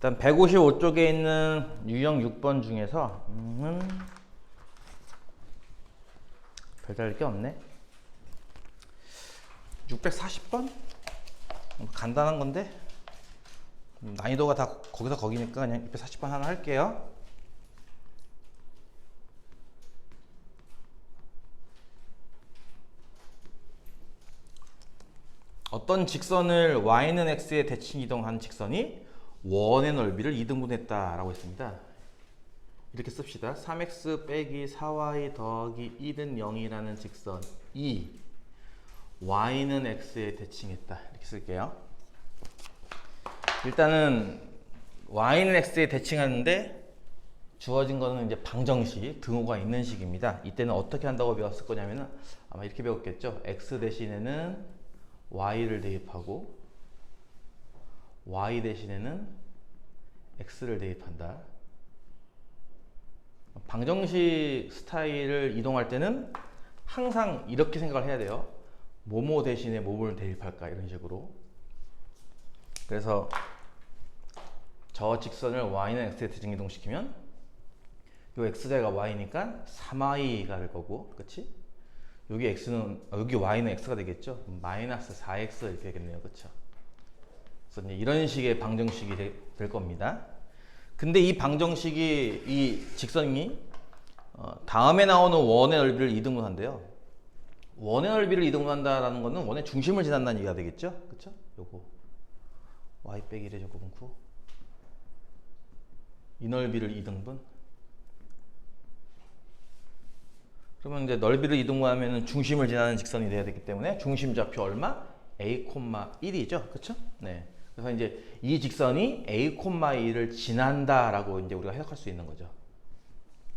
일단 155쪽에 있는 유형 6번 중에서 별다를 게 없네. 640번? 간단한 건데 난이도가 다 거기서 거기니까 그냥 640번 하나 할게요. 어떤 직선을 y는 x에 대칭 이동한 직선이 원의 넓이를 2등분했다 라고 했습니다. 이렇게 씁시다. 3x 빼기 4y 더하기 1은 0이라는 직선 이 y는 x에 대칭했다 이렇게 쓸게요. 일단은 y는 x에 대칭하는데 주어진 거는 이제 방정식, 등호가 있는 식입니다. 이때는 어떻게 한다고 배웠을 거냐면은 아마 이렇게 배웠겠죠. x 대신에는 y를 대입하고 y 대신에는 x를 대입한다. 방정식 스타일을 이동할 때는 항상 이렇게 생각을 해야 돼요. 뭐뭐 대신에 뭐를 대입할까 이런 식으로. 그래서 저 직선을 y는 x에 대칭 이동시키면 요 x제가 y니까 3y가 될 거고, 그렇지? 여기 x는 여기 y는 x가 되겠죠. 마이너스 4x 이렇게 되겠네요, 그렇죠? 그래서 이제 이런 식의 방정식이 될 겁니다. 근데 이 방정식이 이 직선이 다음에 나오는 원의 넓이를 이등분한대요. 원의 넓이를 이등분한다라는 거는 원의 중심을 지난다는 얘기가 되겠죠, 그렇죠? 요거 y 빼기 1의 제곱은 9. 이 넓이를 이등분. 그러면 이제 넓이를 이등분하면 중심을 지나는 직선이 돼야 되기 때문에 중심 좌표 얼마? a, 1이죠. 그렇죠? 네. 그래서 이제 이 직선이 a, 1을 지난다라고 이제 우리가 해석할 수 있는 거죠.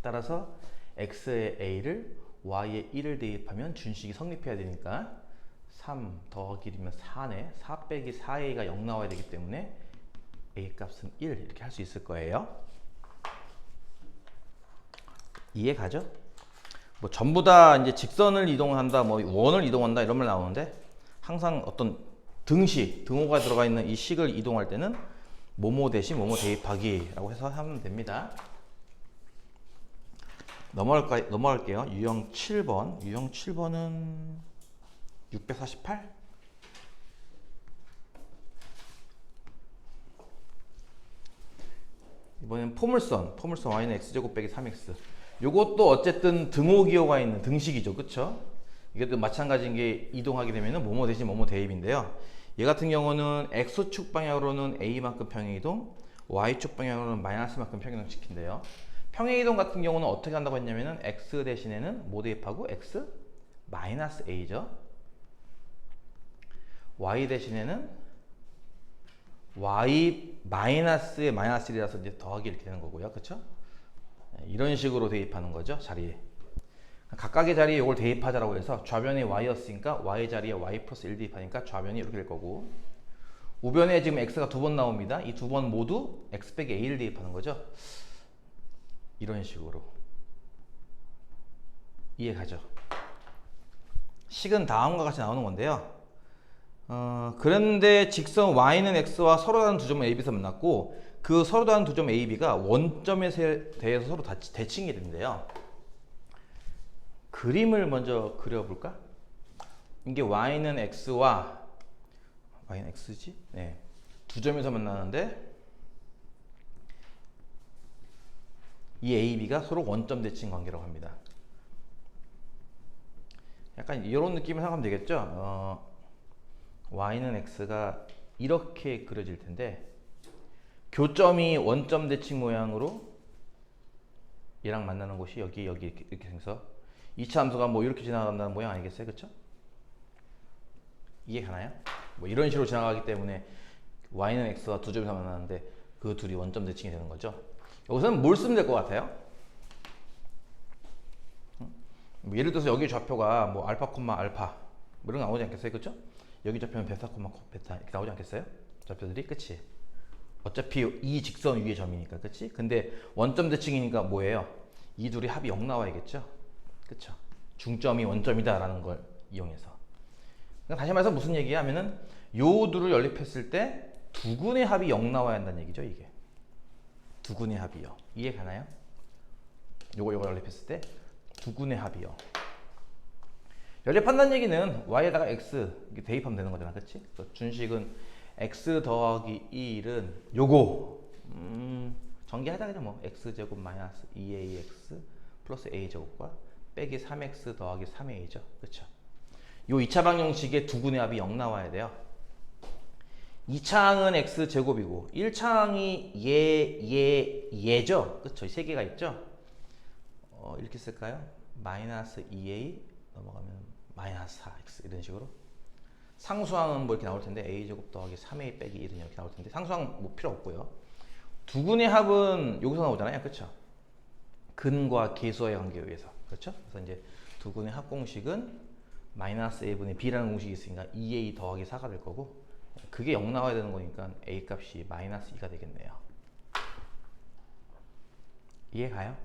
따라서 x의 a를 y의 1을 대입하면 준식이 성립해야 되니까 3 더하기 1이면 4네. 4 빼기 4a가 0 나와야 되기 때문에 a 값은 1 이렇게 할 수 있을 거예요. 이해 가죠? 뭐 전부 다 이제 직선을 이동한다, 뭐 원을 이동한다 이런 말 나오는데 항상 어떤 등식, 등호가 들어가 있는 이 식을 이동할 때는 뭐뭐 대신 뭐뭐 대입하기라고 해서 하면 됩니다. 넘어갈게요. 유형 7번. 유형 7번은 648? 이번엔 포물선 y는 x제곱 빼기 3x. 요것도 어쨌든 등호 기호가 있는 등식이죠. 그쵸? 이게 또 마찬가지인 게 이동하게 되면은 뭐뭐 대신 뭐뭐 대입인데요. 얘 같은 경우는 x축 방향으로는 a만큼 평행이동, y축 방향으로는 마이너스만큼 평행이동 시킨대요. 평행이동 같은 경우는 어떻게 한다고 했냐면은 x 대신에는 뭐 대입하고 x 마이너스 a죠. y 대신에는 y 마이너스의 마이너스 1이라서 이제 더하기 이렇게 되는 거고요. 그쵸? 이런 식으로 대입하는 거죠, 자리에. 각각의 자리에 이걸 대입하자라고 해서 좌변에 y였으니까 y 자리에 y 플러스 1 대입하니까 좌변이 이렇게 될 거고, 우변에 지금 x가 두 번 나옵니다. 이 두 번 모두 x 빼기 a를 대입하는 거죠. 이런 식으로. 이해 가죠? 식은 다음과 같이 나오는 건데요. 그런데 직선 y는 x와 서로 다른 두 점은 ab에서 만났고 그 서로 다른 두 점 ab가 원점에 대해서 서로 대칭이 된대요. 그림을 먼저 그려볼까? 이게 y는 x와 y는 x지? 네. 두 점에서 만나는데 이 ab가 서로 원점 대칭 관계라고 합니다. 약간 이런 느낌을 생각하면 되겠죠? y는 x가 이렇게 그려질 텐데 교점이 원점 대칭 모양으로 얘랑 만나는 곳이 여기 이렇게 생겨서 2차 함수가 뭐 이렇게 지나간다는 모양 아니겠어요? 그쵸? 이해 가나요? 뭐 이런 식으로 지나가기 때문에 y는 x와 두 점에서 만나는데 그 둘이 원점 대칭이 되는 거죠. 여기서는 뭘 쓰면 될 것 같아요? 뭐 예를 들어서 여기 좌표가 뭐 알파, 알파 뭐 이런 거 나오지 않겠어요? 그쵸? 여기 좌표는 베타, 베타 이렇게 나오지 않겠어요? 좌표들이, 그치? 어차피 이 직선 위의 점이니까, 그치? 근데 원점 대칭이니까 뭐예요? 이 둘이 합이 0 나와야겠죠? 그쵸? 중점이 원점이다 라는 걸 이용해서. 그러니까 다시 말해서 무슨 얘기야 하면은 요 둘을 연립했을 때 두 근의 합이 0 나와야 한다는 얘기죠, 이게. 두근의 합이요. 이해 가나요? 요거 연립했을 때 두근의 합이요. 연립한다는 얘기는 y에다가 x 이렇게 대입하면 되는 거잖아, 그렇지? 준식은 x 더하기 1은 요거 전개하자 그냥 뭐 x 제곱 마이너스 2ax 플러스 a 제곱과 빼기 3x 더하기 3a죠, 그렇죠? 요 2차 방정식의 두근의 합이 0 나와야 돼요. 2차 항은 x 제곱이고 1차 항이 얘죠, 그렇죠? 세 개가 있죠. 이렇게 쓸까요? 마이너스 2a 넘어가면 마이너스 4x 이런 식으로. 상수항은 뭐 이렇게 나올 텐데 a제곱 더하기 3a 빼기 1은 이렇게 나올 텐데 상수항 뭐 필요 없고요. 두근의 합은 여기서 나오잖아요, 그렇죠? 근과 계수의 관계에 의해서, 그렇죠? 그래서 이제 두근의 합 공식은 마이너스 a분의 b라는 공식이 있으니까 2a 더하기 4가 될 거고, 그게 0 나와야 되는 거니까 a 값이 마이너스 2가 되겠네요. 이해 가요?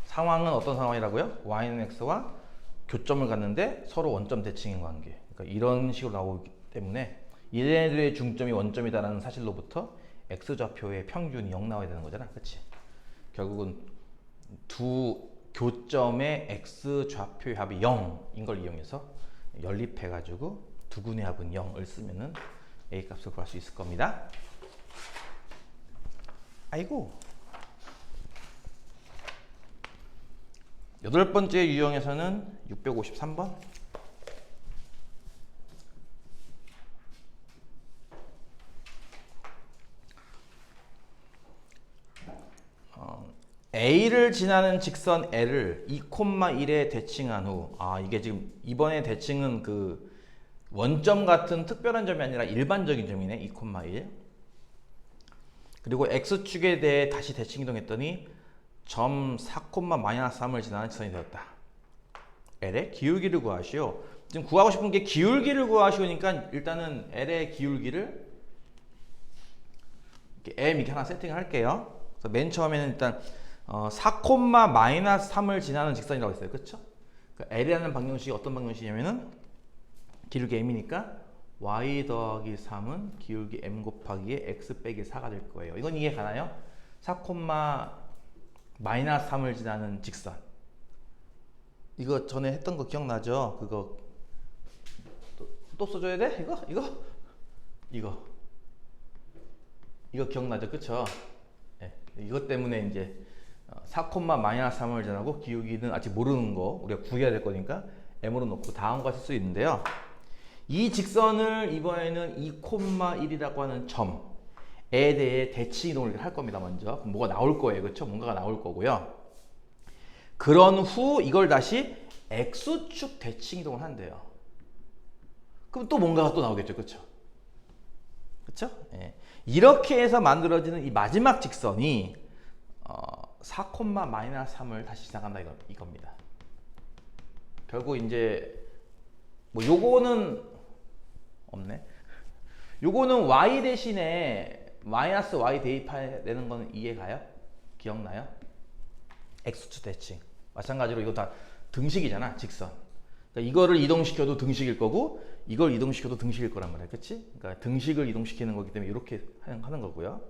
상황은 어떤 상황이라고요? y는 x와 교점을 갖는데 서로 원점 대칭인 관계. 그러니까 이런 식으로 나오기 때문에 얘네들의 중점이 원점이다라는 사실로부터 x좌표의 평균이 0 나와야 되는 거잖아, 그렇지? 결국은 두 교점의 x좌표의 합이 0인 걸 이용해서 연립해가지고 두근의 합은 0을 쓰면은 a 값을 구할 수 있을 겁니다. 아이고. 8번째 유형에서는 653번. A를 지나는 직선 L을 2,1에 대칭한 후, 이게 지금 이번에 대칭은 그 원점 같은 특별한 점이 아니라 일반적인 점이네, 2,1. 그리고 X축에 대해 다시 대칭 이동했더니 점 4,-3을 지나는 직선이 되었다. L의 기울기를 구하시오. 지금 구하고 싶은 게 기울기를 구하시오니까 일단은 L의 기울기를 이렇게 M 이렇게 하나 세팅을 할게요. 그래서 맨 처음에는 일단 4,-3을 지나는 직선이라고 했어요. 그렇죠? 그러니까 L이라는 방정식이 어떤 방정식이냐면은 기울기 M이니까 y 더하기 3은 기울기 M 곱하기에 x 빼기 4가 될 거예요. 이건 이해 가나요? 4,-3을 지나는 직선. 이거 전에 했던 거 기억나죠? 그거 또 써줘야 돼? 이거 기억나죠? 그쵸? 네. 이것 때문에 이제 4,-3을 지나고 기울기는 아직 모르는 거 우리가 구해야 될 거니까 M으로 놓고 다음과 쓸 수 있는데요. 이 직선을 이번에는 2,1이라고 하는 점에 대해 대칭 이동을 할 겁니다. 먼저 그럼 뭐가 나올 거예요, 그렇죠? 뭔가가 나올 거고요. 그런 후 이걸 다시 X축 대칭 이동을 한대요. 그럼 또 뭔가가 또 나오겠죠, 그렇죠? 그렇죠? 예. 이렇게 해서 만들어지는 이 마지막 직선이 4,-3을 다시 지나간다 이겁니다. 결국 이제 뭐 요거는 없네. 요거는 y 대신에 마이너스 y 대입되는 거는 이해가요? 기억나요? x축 대칭. 마찬가지로 이거 다 등식이잖아, 직선. 그러니까 이거를 이동시켜도 등식일 거고 이걸 이동시켜도 등식일 거란 말이야, 그렇지? 그러니까 등식을 이동시키는 거기 때문에 이렇게 하는 거고요.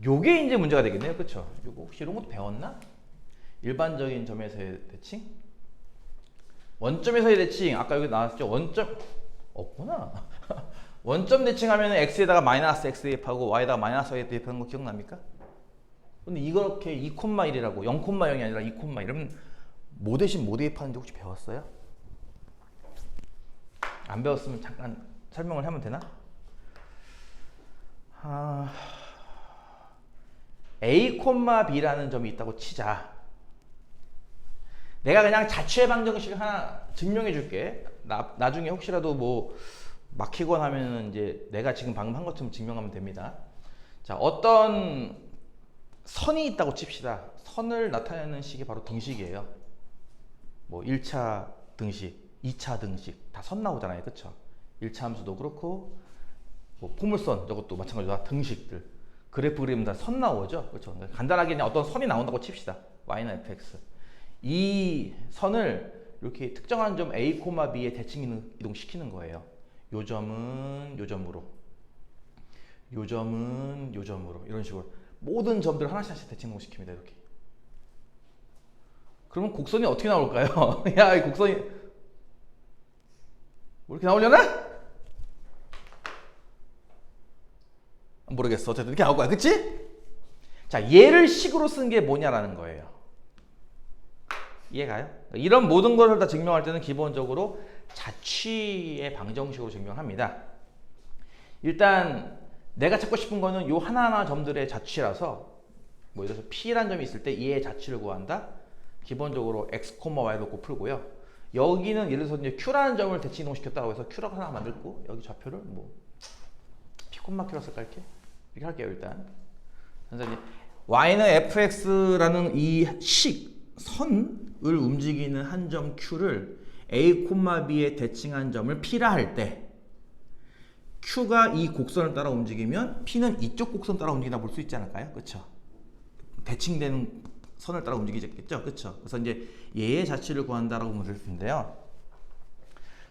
요게 이제 문제가 되겠네요, 그렇죠? 요거 혹시 이런 것도 배웠나? 일반적인 점에서의 대칭? 원점에서의 대칭, 아까 여기 나왔죠? 원점 없구나. 원점 대칭하면 x에다가 마이너스 x 대입하고 y에다가 마이너스 y 대입하는 거 기억납니까? 근데 이렇게 2,1이라고 0,0이 아니라 2,1 이러면 뭐 대신 뭐 대입하는지 혹시 배웠어요? 안 배웠으면 잠깐 설명을 하면 되나? A, B라는 점이 있다고 치자. 내가 그냥 자체 방정식을 하나 증명해 줄게. 나중에 혹시라도 뭐 막히거나 하면은 이제 내가 지금 방금 한 것처럼 증명하면 됩니다. 자, 어떤 선이 있다고 칩시다. 선을 나타내는 식이 바로 등식이에요. 뭐 1차 등식, 2차 등식 다 선 나오잖아요, 그렇죠? 1차 함수도 그렇고 뭐 포물선 저것도 마찬가지로 다 등식들. 그래프 그리면 다 선 나오죠, 그렇죠? 간단하게 그냥 어떤 선이 나온다고 칩시다. y는 fx. 이 선을 이렇게 특정한 점 A, B에 대칭 이동시키는 거예요. 요 점은 요 점으로, 요 점은 요 점으로 이런 식으로 모든 점들을 하나씩 하나씩 대칭동시킵니다. 이렇게. 그러면 곡선이 어떻게 나올까요? 야, 이 곡선이 뭐 이렇게 나오려나? 모르겠어. 어쨌든 이렇게 나올 거야. 그치? 자, 얘를 식으로 쓴 게 뭐냐라는 거예요. 이해가요? 이런 모든 것을 다 증명할 때는 기본적으로 자취의 방정식으로 증명합니다. 일단 내가 찾고 싶은 거는 요 하나하나 점들의 자취라서 뭐 예를 들어서 P라는 점이 있을 때 얘의 자취를 구한다. 기본적으로 X, Y를 놓고 풀고요. 여기는 예를 들어서 이제 Q라는 점을 대칭이동시켰다고 해서 Q라고 하나 만들고 여기 좌표를 뭐 P, Q로 쓸까 이렇게 할게요. 일단 그래서 이제 Y는 fx라는 이 선을 움직이는 한 점 Q를 A, B에 대칭한 점을 P라 할 때 Q가 이 곡선을 따라 움직이면 P는 이쪽 곡선 따라 움직이나 볼 수 있지 않을까요? 그렇죠? 대칭되는 선을 따라 움직이겠죠? 그렇죠? 그래서 이제 얘의 자취를 구한다라고 보면 될 텐데요.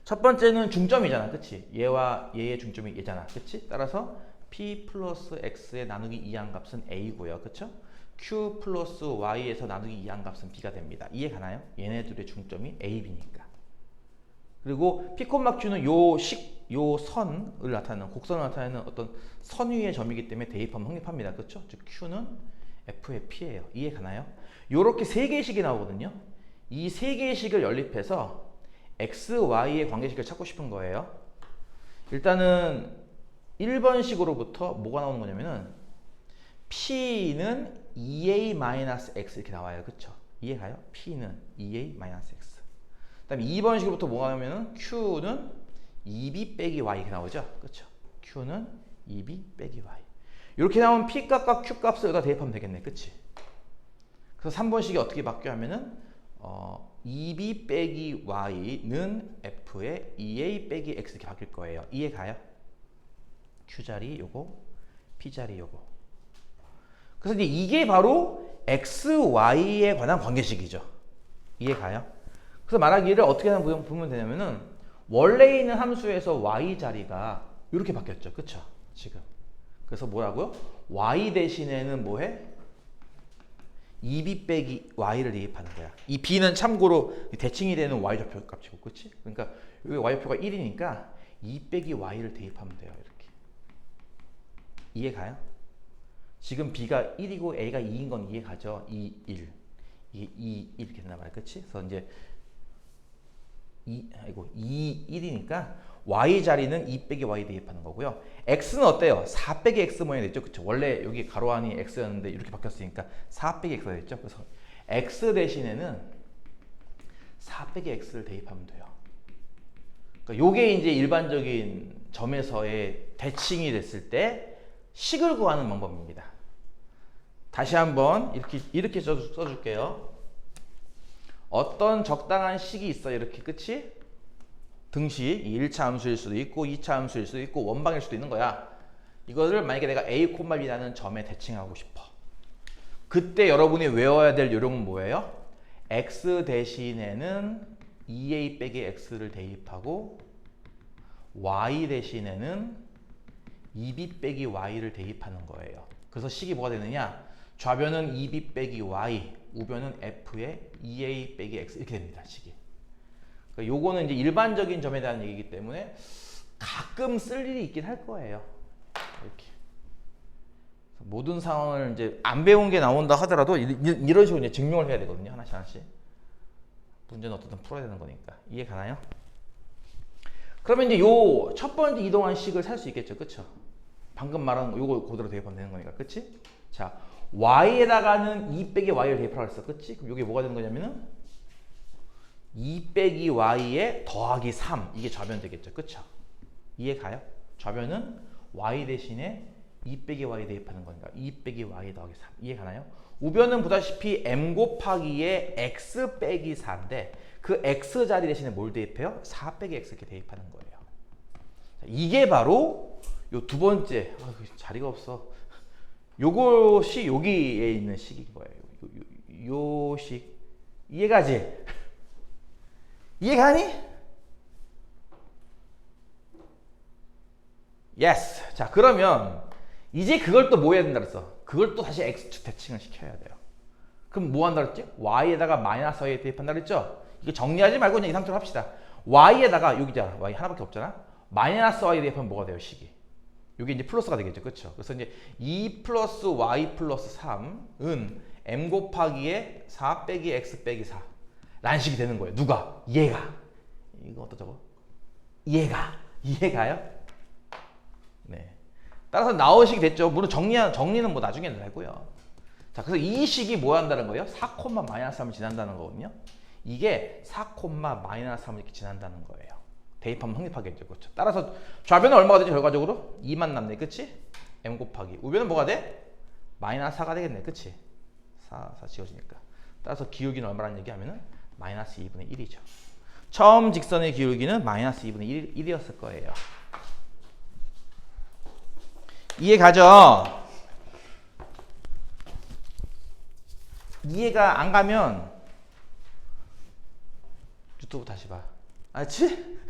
첫 번째는 중점이잖아. 그치? 얘와 얘의 중점이 얘잖아. 그치? 따라서 P 플러스 X의 나누기 2한 값은 A고요. 그쵸? Q 플러스 Y에서 나누기 2한 값은 B가 됩니다. 이해 가나요? 얘네들의 중점이 A, B니까. 그리고 P, Q는 요 선을 나타내는, 곡선을 나타내는 어떤 선 위의 점이기 때문에 대입하면 성립합니다. 그쵸? 즉 Q는 F의 P예요. 이해 가나요? 요렇게 세 개의 식이 나오거든요. 이 세 개의 식을 연립해서 X, Y의 관계식을 찾고 싶은 거예요. 일단은 1번식으로부터 뭐가 나오는 거냐면은 P는 2A-X 이렇게 나와요. 그쵸? 이해가요? P는 2A-X. 그 다음에 2번식으로부터 뭐가 나오면은 Q는 2B 빼기 Y 이렇게 나오죠? 그쵸? Q는 2B 빼기 Y. 이렇게 나오면 P 값과 Q 값을 여기다 대입하면 되겠네. 그치? 그래서 3번식이 어떻게 바뀌어 하면은 2B 빼기 Y는 F의 2A 빼기 X 이렇게 바뀔 거예요. 이해가요? Q자리 요거, P자리 요거. 그래서 이제 이게 바로 X, Y에 관한 관계식이죠. 이해가요? 그래서 말하기를 어떻게 보면 되냐면은 원래 있는 함수에서 Y자리가 이렇게 바뀌었죠. 그쵸? 지금. 그래서 뭐라고요? Y 대신에는 뭐해? 2B 빼기 Y를 대입하는 거야. 이 B는 참고로 대칭이 되는 Y좌표 값이고, 그치? 그러니까 여기 Y좌표가 1이니까 2 빼기 Y를 대입하면 돼요. 이렇게. 이해가요? 지금 B가 1이고 A가 2인 건 이해가죠? 2, 1. 이게 2, 1 이렇게 된단 말이야. 그치? 그래서 이제 2, 1이니까 Y 자리는 2 빼기 Y 대입하는 거고요. X는 어때요? 4 빼기 X 모양이 됐죠? 그쵸? 원래 여기 가로 안이 X였는데 이렇게 바뀌었으니까 4 빼기 X가 됐죠? 그래서 X 대신에는 4 빼기 X를 대입하면 돼요. 그러니까 요게 이제 일반적인 점에서의 대칭이 됐을 때 식을 구하는 방법입니다. 다시 한번 이렇게 써줄게요. 어떤 적당한 식이 있어요. 이렇게 끝이 등식 1차 함수일 수도 있고 2차 함수일 수도 있고 원방일 수도 있는 거야. 이거를 만약에 내가 A, B라는 점에 대칭하고 싶어. 그때 여러분이 외워야 될 요령은 뭐예요? X 대신에는 2A 빼기 X를 대입하고 Y 대신에는 2B 빼기 Y를 대입하는 거예요. 그래서 식이 뭐가 되느냐? 좌변은 2B 빼기 Y, 우변은 F의 2A 빼기 X 이렇게 됩니다. 식이. 그러니까 요거는 이제 일반적인 점에 대한 얘기이기 때문에 가끔 쓸 일이 있긴 할 거예요. 이렇게. 모든 상황을 이제 안 배운 게 나온다 하더라도 이런 식으로 이제 증명을 해야 되거든요. 하나씩 하나씩. 문제는 어떻든 풀어야 되는 거니까. 이해 가나요? 그러면 이제 요 첫 번째 이동한 식을 살 수 있겠죠. 그쵸? 방금 말한 요거 그대로 대입하면 되는 거니까. 그치? 자, y에다가는 2 빼기 y를 대입하라고 했어. 그치? 그럼 요게 뭐가 되는 거냐면은 2 빼기 y에 더하기 3. 이게 좌변 되겠죠. 그쵸? 이해 가요? 좌변은 y 대신에 2 빼기 y 대입하는 거니까 2 빼기 y 더하기 3. 이해 가나요? 우변은 보다시피 m 곱하기에 x 빼기 4인데 그 x 자리 대신에 뭘 대입해요? 4 빼기 x 이렇게 대입하는 거예요. 이게 바로 요 두 번째 자리가 없어. 요것이 여기에 있는 식인 거예요. 요 식. 이해가지? 이해가니? 예스. 자, 그러면 이제 그걸 또 뭐 해야 된다 그랬어? 그걸 또 다시 x축 대칭을 시켜야 돼요. 그럼 뭐 한다 그랬지? y에다가 마이너스 y 대입한다 그랬죠? 이거 정리하지 말고 그냥 이 상태로 합시다. y에다가 여기잖아. y 하나밖에 없잖아. 마이너스 y 대입하면 뭐가 돼요? 식이. 이게 이제 플러스가 되겠죠. 그렇죠? 그래서 이제 2 플러스 y 플러스 3은 m 곱하기에 4 빼기 x 빼기 4 라는 식이 되는 거예요. 누가? 얘가. 이거 어떠 저거? 얘가. 이해가요? 네. 따라서 나온 식이 됐죠. 물론 정리는 뭐 나중에는 되고요. 자, 그래서 이 식이 뭐 한다는 거예요? 4, 마이너스 3을 지난다는 거거든요. 이게 4, 마이너스 3을 이렇게 지난다는 거예요. 대입하면 성립하겠죠. 그렇죠. 따라서 좌변은 얼마가 되죠? 결과적으로? 2만 남네. 그치? m 곱하기. 우변은 뭐가 돼? 마이너스 4가 되겠네. 그치? 4 지워지니까. 따라서 기울기는 얼마라는 얘기하면은 마이너스 2분의 1이죠. 처음 직선의 기울기는 마이너스 2분의 1이었을 거예요. 이해 가죠? 이해가 안 가면 유튜브 다시 봐. 알지?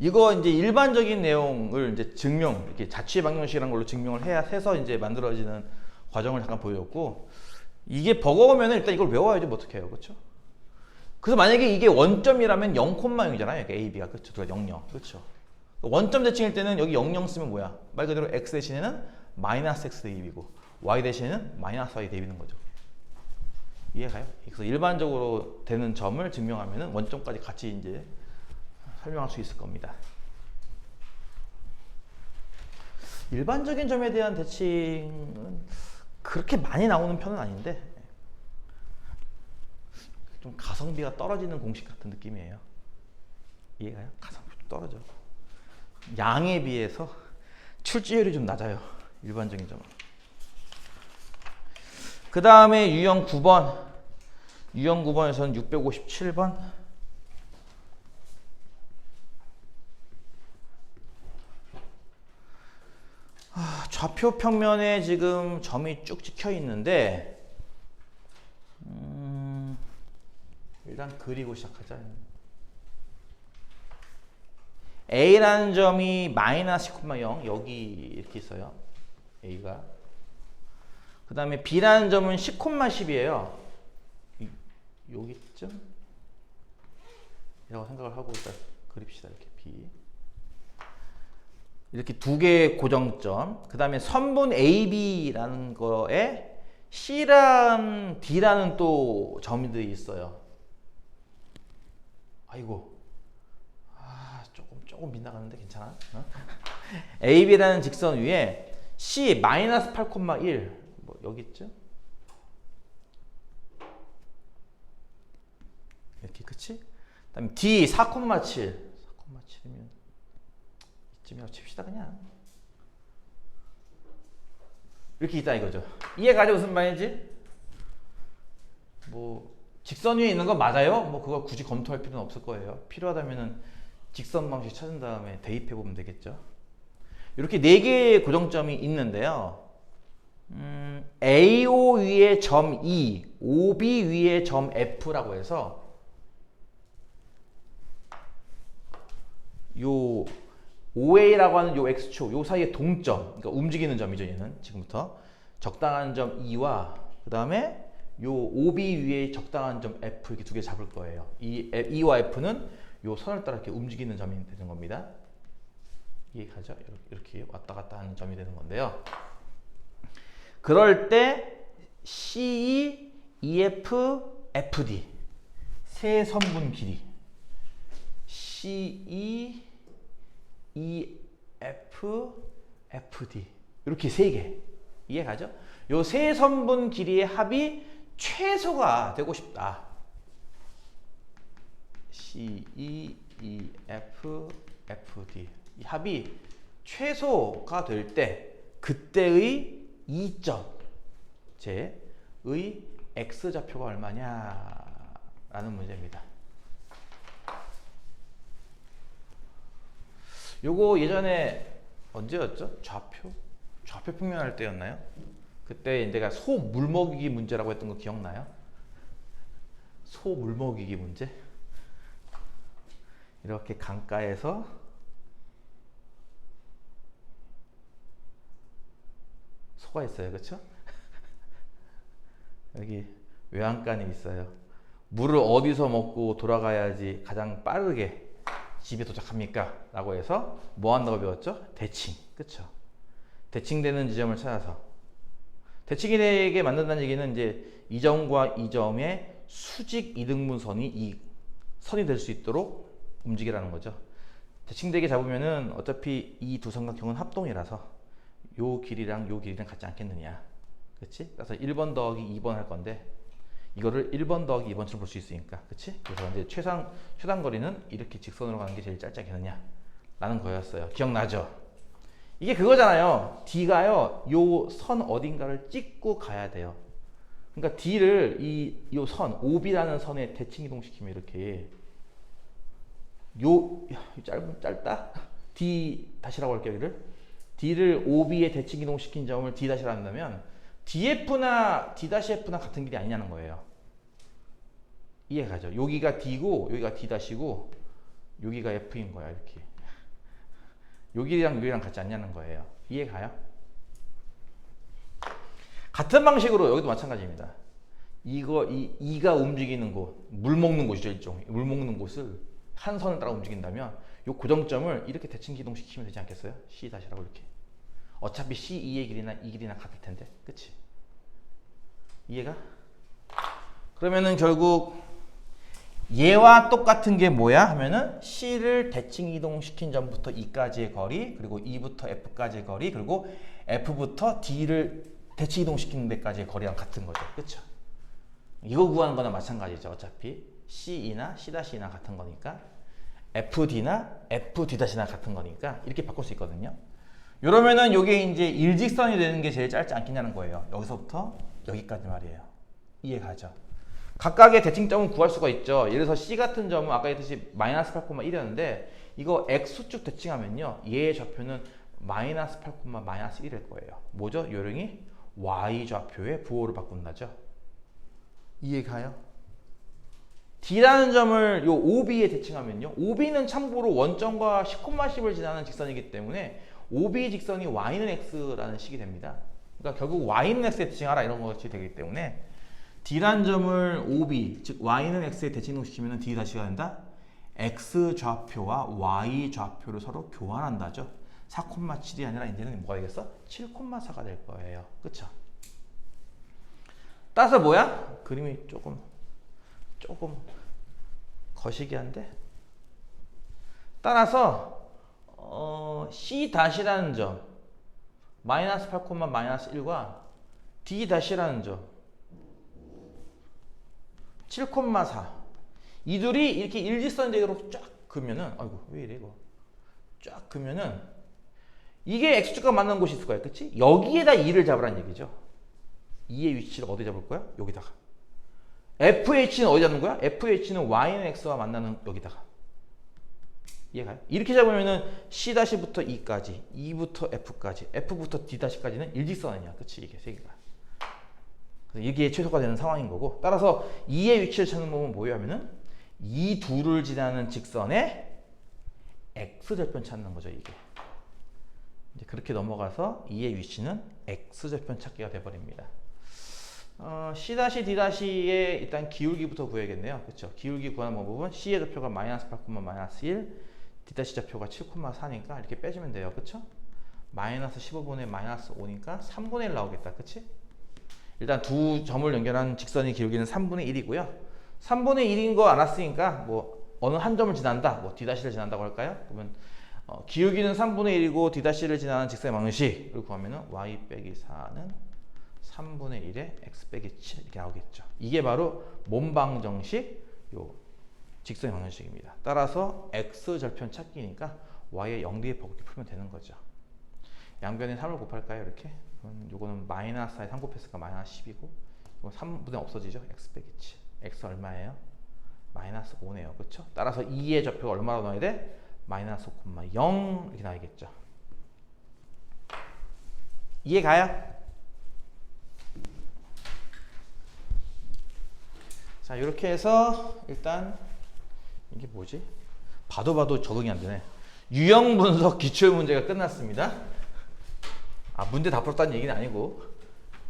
이거 이제 일반적인 내용을 이제 이렇게 자취 방정식이라는 걸로 증명을 해서 이제 만들어지는 과정을 잠깐 보여줬고, 이게 버거우면 일단 이걸 외워야지 뭐 어떻게 해요. 그렇죠? 그래서 만약에 이게 원점이라면 0,0이잖아요. 이게 A, B가. 그렇죠? 0, 0. 그렇죠? 원점 대칭일 때는 여기 0, 0 쓰면 뭐야? 말 그대로 x 대신에는 마이너스 x 대입이고 y 대신에는 마이너스 y 대입이는 거죠. 이해가요? 그래서 일반적으로 되는 점을 증명하면은 원점까지 같이 이제 설명할 수 있을 겁니다. 일반적인 점에 대한 대칭은 그렇게 많이 나오는 편은 아닌데 좀 가성비가 떨어지는 공식 같은 느낌이에요. 이해가요? 가성비 좀 떨어져. 양에 비해서 출제율이 좀 낮아요. 일반적인 점은. 그 다음에 유형 9번. 유형 9번에서는 657번. 좌표 평면에 지금 점이 쭉 찍혀 있는데 일단 그리고 시작하자. A라는 점이 마이너스 10,0 여기 이렇게 있어요. A가. 그 다음에 B라는 점은 10,10이에요. 여기쯤? 이라고 생각을 하고 일단 그립시다. 이렇게 B. 이렇게 두 개의 고정점. 그 다음에 선분 AB라는 거에 C랑 D라는 또 점들이 있어요. 아이고. 조금 빗나가는데 괜찮아? 어? AB라는 직선 위에 C 마이너스 8,1 뭐 여기쯤? 이렇게 그치? 그 다음에 D 4,7 4,7이면 이쯤이라고 칩시다 그냥. 이렇게 있다 이거죠. 이해가죠? 무슨 말인지? 뭐 직선 위에 있는 거 맞아요? 뭐 그거 굳이 검토할 필요는 없을 거예요. 필요하다면은 직선 방식 찾은 다음에 대입해 보면 되겠죠. 이렇게 4개의 고정점이 있는데요. AO 위에 점 E, OB 위에 점 F라고 해서 요 OA라고 하는 요 X축, 요 사이의 동점, 그러니까 움직이는 점이죠. 얘는 지금부터 적당한 점 E와 그 다음에 요 OB 위에 적당한 점 F 이렇게 두 개 잡을 거예요. E와 F는 요 선을 따라 이렇게 움직이는 점이 되는 겁니다. 이해가죠? 이렇게 왔다 갔다 하는 점이 되는 건데요. 그럴 때 CE, EF, FD 세 선분 길이 CE, EF, FD 이렇게 세 개. 이해가죠? 요 세 선분 길이의 합이 최소가 되고 싶다. C, E, E, F, F, D 이 합이 최소가 될 때 그때의 2점 제의 X좌표가 얼마냐 라는 문제입니다. 요거 예전에 언제였죠? 좌표 평면할 때였나요? 그때 내가 소 물먹이기 문제라고 했던 거 기억나요? 소 물먹이기 문제? 이렇게 강가에서 소가 있어요. 그렇죠? 여기 외양간이 있어요. 물을 어디서 먹고 돌아가야지 가장 빠르게 집에 도착합니까? 라고 해서 뭐 한다고 배웠죠? 대칭. 그쵸? 대칭되는 지점을 찾아서. 대칭이 되게 만든다는 얘기는 이제 이 점과 이 점의 수직 이등분선이 이 선이 될 수 있도록 움직이라는 거죠. 대칭되게 잡으면은 어차피 이 두 삼각형은 합동이라서 요 길이랑 요 길이랑 같지 않겠느냐. 그치? 그래서 1번 더하기 2번 할 건데 이거를 1번 더하기 2번처럼 볼 수 있으니까. 그치? 그래서 이제 최단 거리는 이렇게 직선으로 가는 게 제일 짧지 않겠느냐 라는 거였어요. 기억나죠? 이게 그거잖아요. D가요 요 선 어딘가를 찍고 가야 돼요. 그러니까 D를 요 선 OB라는 선에 대칭 이동시키면 이렇게 짧다? D 다시라고 할게요. 여기를 D를 OB에 대칭 이동시킨 점을 D 다시라 한다면 DF나 D-F나 같은 길이 아니냐는 거예요. 이해가죠? 여기가 D고 여기가 D-고 여기가 F인 거야. 이렇게 여기랑 같지 않냐는 거예요. 이해가요? 같은 방식으로 여기도 마찬가지입니다. 이가 움직이는 곳, 물 먹는 곳이죠. 일종의 물 먹는 곳을 한 선을 따라 움직인다면 이 고정점을 이렇게 대칭 기동시키면 되지 않겠어요? C-라고 이렇게. 어차피 C2의 길이나 이 길이나 같을 텐데. 그치? 이해가? 그러면은 결국 얘와 똑같은 게 뭐야? 하면은 C를 대칭 이동시킨 점부터 E까지의 거리, 그리고 E부터 F까지의 거리, 그리고 F부터 D를 대칭 이동시키는 데까지의 거리랑 같은 거죠. 그쵸? 이거 구하는 거나 마찬가지죠. 어차피 C2나 C-나 같은 거니까 FD나 FD-나 같은 거니까 이렇게 바꿀 수 있거든요. 이러면은 이게 이제 일직선이 되는 게 제일 짧지 않겠냐는 거예요. 여기서부터 여기까지 말이에요. 이해가죠? 각각의 대칭점은 구할 수가 있죠. 예를 들어서 C 같은 점은 아까 했듯이 마이너스 8,1이었는데 이거 X축 대칭하면요. 얘의 좌표는 마이너스 8,-1일 거예요. 뭐죠? 요령이 Y좌표의 부호를 바꾼다죠. 이해가요? D라는 점을 요 OB에 대칭하면요. OB는 참고로 원점과 10,10을 지나는 직선이기 때문에 OB 직선이 Y는 X라는 식이 됩니다. 그러니까 결국 Y는 X에 대칭하라 이런 것이 되기 때문에 D라는 점을 OB, 즉 Y는 X에 대칭시키면 D 다시가 된다. X 좌표와 Y 좌표를 서로 교환한다죠. 4,7이 아니라 이제는 뭐가 되겠어? 7,4가 될 거예요. 그쵸? 따라서 뭐야? 그림이 조금 거시기한데? 따라서 C-라는 점 마이너스 8,-1과 D-라는 점 7,4 이 둘이 이렇게 일직선제로 쫙 그으면은 아이고 왜 이래 이거 쫙 그으면은 이게 X축과 만나는 곳이 있을 거야. 그치? 여기에다 2를 잡으라는 얘기죠. 2의 위치를 어디 잡을 거야? 여기다가. FH는 어디 잡는 거야? FH는 Y는 X와 만나는 여기다가. 이해가요? 이렇게 잡으면은 C-부터 E까지, E부터 F까지, F부터 D-까지는 일직선이야. 그치? 이게 세 개가. 이게 최소가 되는 상황인 거고. 따라서 2의 위치를 찾는 법은 뭐예요? 하면은 이 둘을 지나는 직선의 X절편 찾는 거죠. 이게. 이제 그렇게 넘어가서 2의 위치는 X절편 찾기가 돼버립니다. C-D-의 일단 기울기부터 구해야겠네요. 그렇죠? 기울기 구하는 방법은 C의 좌표가 마이너스 8,-1, D- 좌표가 7,4니까 이렇게 빼주면 돼요. 그렇죠? 마이너스 15분의 마이너스 5니까 3분의 1 나오겠다. 그치? 일단 두 점을 연결한 직선의 기울기는 3분의 1이고요. 3분의 1인 거 알았으니까 뭐 어느 한 점을 지난다. 뭐 D-를 지난다고 할까요? 그러면 기울기는 3분의 1이고 D-를 지나는 직선의 방식을 구하면은 Y 빼기 4는 3분의 1에 X 빼기 7 이렇게 나오겠죠. 이게 바로 몸방정식 요 직선의 방정식입니다. 따라서 X 절편 찾기니까 Y의 0뒤에 보기 풀면 되는 거죠. 양변에 3을 곱할까요? 이렇게? 요거는 마이너스 4에 3 곱했으니까 마이너스 10이고 이거 3분의 없어지죠? X 빼기 7 X 얼마예요? 마이너스 5네요. 그렇죠? 따라서 2의 좌표가 얼마로 나와야 돼? 마이너스 5,0 이렇게 나와야겠죠. 이해가요? 자, 이렇게 해서 일단 이게 뭐지? 봐도 적응이 안 되네. 유형 분석 기출 문제가 끝났습니다. 문제 다 풀었다는 얘기는 아니고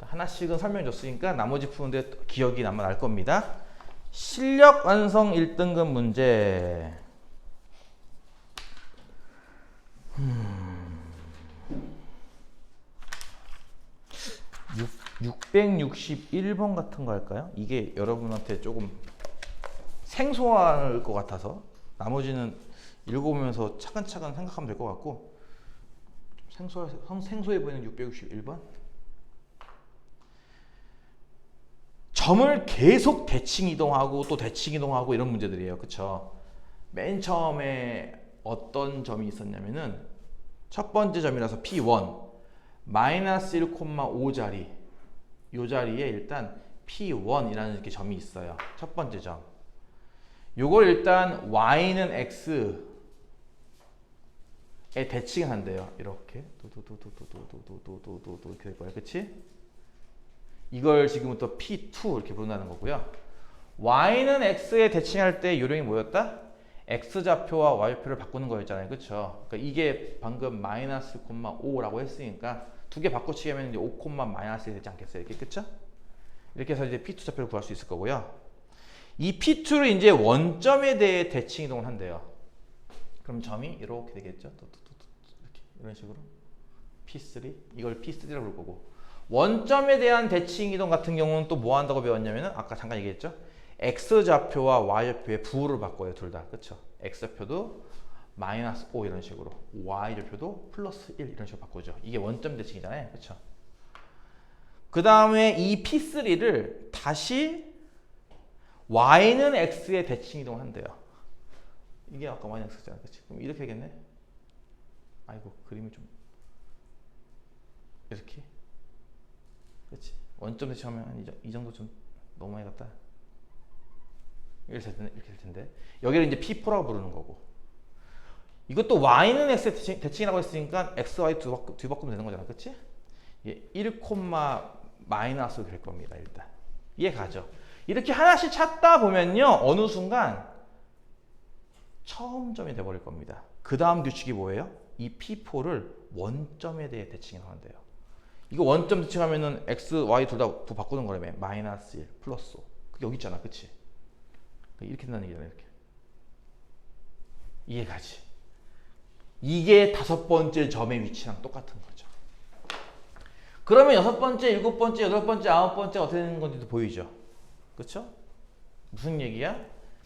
하나씩은 설명해줬으니까 나머지 푸는데 기억이 남아 날 겁니다. 실력 완성 1등급 문제. 661번 같은 거 할까요? 이게 여러분한테 조금 생소할 것 같아서 나머지는 읽어보면서 차근차근 생각하면 될 것 같고 생소해 보이는 661번. 점을 계속 대칭 이동하고 또 대칭 이동하고 이런 문제들이에요. 그쵸? 맨 처음에 어떤 점이 있었냐면은 첫 번째 점이라서 P1 마이너스 1,5 자리 이 자리에 일단 P1이라는 이렇게 점이 있어요. 첫 번째 점. 요걸 일단 Y는 X에 대칭을 한대요. 이렇게 도도도도도도도도도도 이렇게 될 거예요. 그치? 이걸 지금부터 P2 이렇게 부른다는 거고요. Y는 X에 대칭할 때 요령이 뭐였다? X좌표와 Y좌표를 바꾸는 거였잖아요. 그쵸? 그러니까 이게 방금 마이너스 5라고 했으니까 두 개 바꿔치기 하면 이제 5, 마이너스 1이 되지 않겠어요? 이렇게 그쵸? 이렇게 해서 이제 P2 좌표를 구할 수 있을 거고요. 이 P2를 이제 원점에 대해 대칭 이동을 한대요. 그럼 점이 이렇게 되겠죠? 이렇게 이런 식으로 P3 이걸 P3라고 부를 거고 원점에 대한 대칭 이동 같은 경우는 또 뭐 한다고 배웠냐면은 아까 잠깐 얘기했죠? X좌표와 Y좌표의 부호를 바꿔요. 둘 다. 그쵸? X좌표도 마이너스 5 이런 식으로 Y좌표도 플러스 1 이런 식으로 바꾸죠. 이게 원점 대칭이잖아요. 그쵸? 그 다음에 이 P3를 다시 Y는 X에 대칭 이동을 한대요. 이게 아까 Y는 X잖아. 그치? 그럼 이렇게 되겠네? 아이고 그림이 좀 이렇게 그치? 원점 대칭하면 이 정도 좀 너무 많이 갔다. 이렇게 될 텐데 여기를 이제 P4라고 부르는 거고 이것도 Y는 X에 대칭이라고 했으니까 X, Y 뒤바꾸면 되는 거잖아. 그치? 1, 마이너스로 될 겁니다. 일단 이해 가죠? 이렇게 하나씩 찾다 보면요 어느 순간 처음 점이 돼버릴 겁니다. 그 다음 규칙이 뭐예요? 이 P4를 원점에 대해 대칭하면 돼요. 이거 원점 대칭하면은 X, Y 둘 다 바꾸는 거라며. 마이너스 1, 플러스 5. 그게 여기 있잖아. 그치? 이렇게 된다는 얘기잖아. 이렇게. 이해 가지? 이게 다섯 번째 점의 위치랑 똑같은 거죠. 그러면 여섯 번째, 일곱 번째, 여덟 번째, 아홉 번째 어떻게 되는 건지도 보이죠? 그쵸? 무슨 얘기야?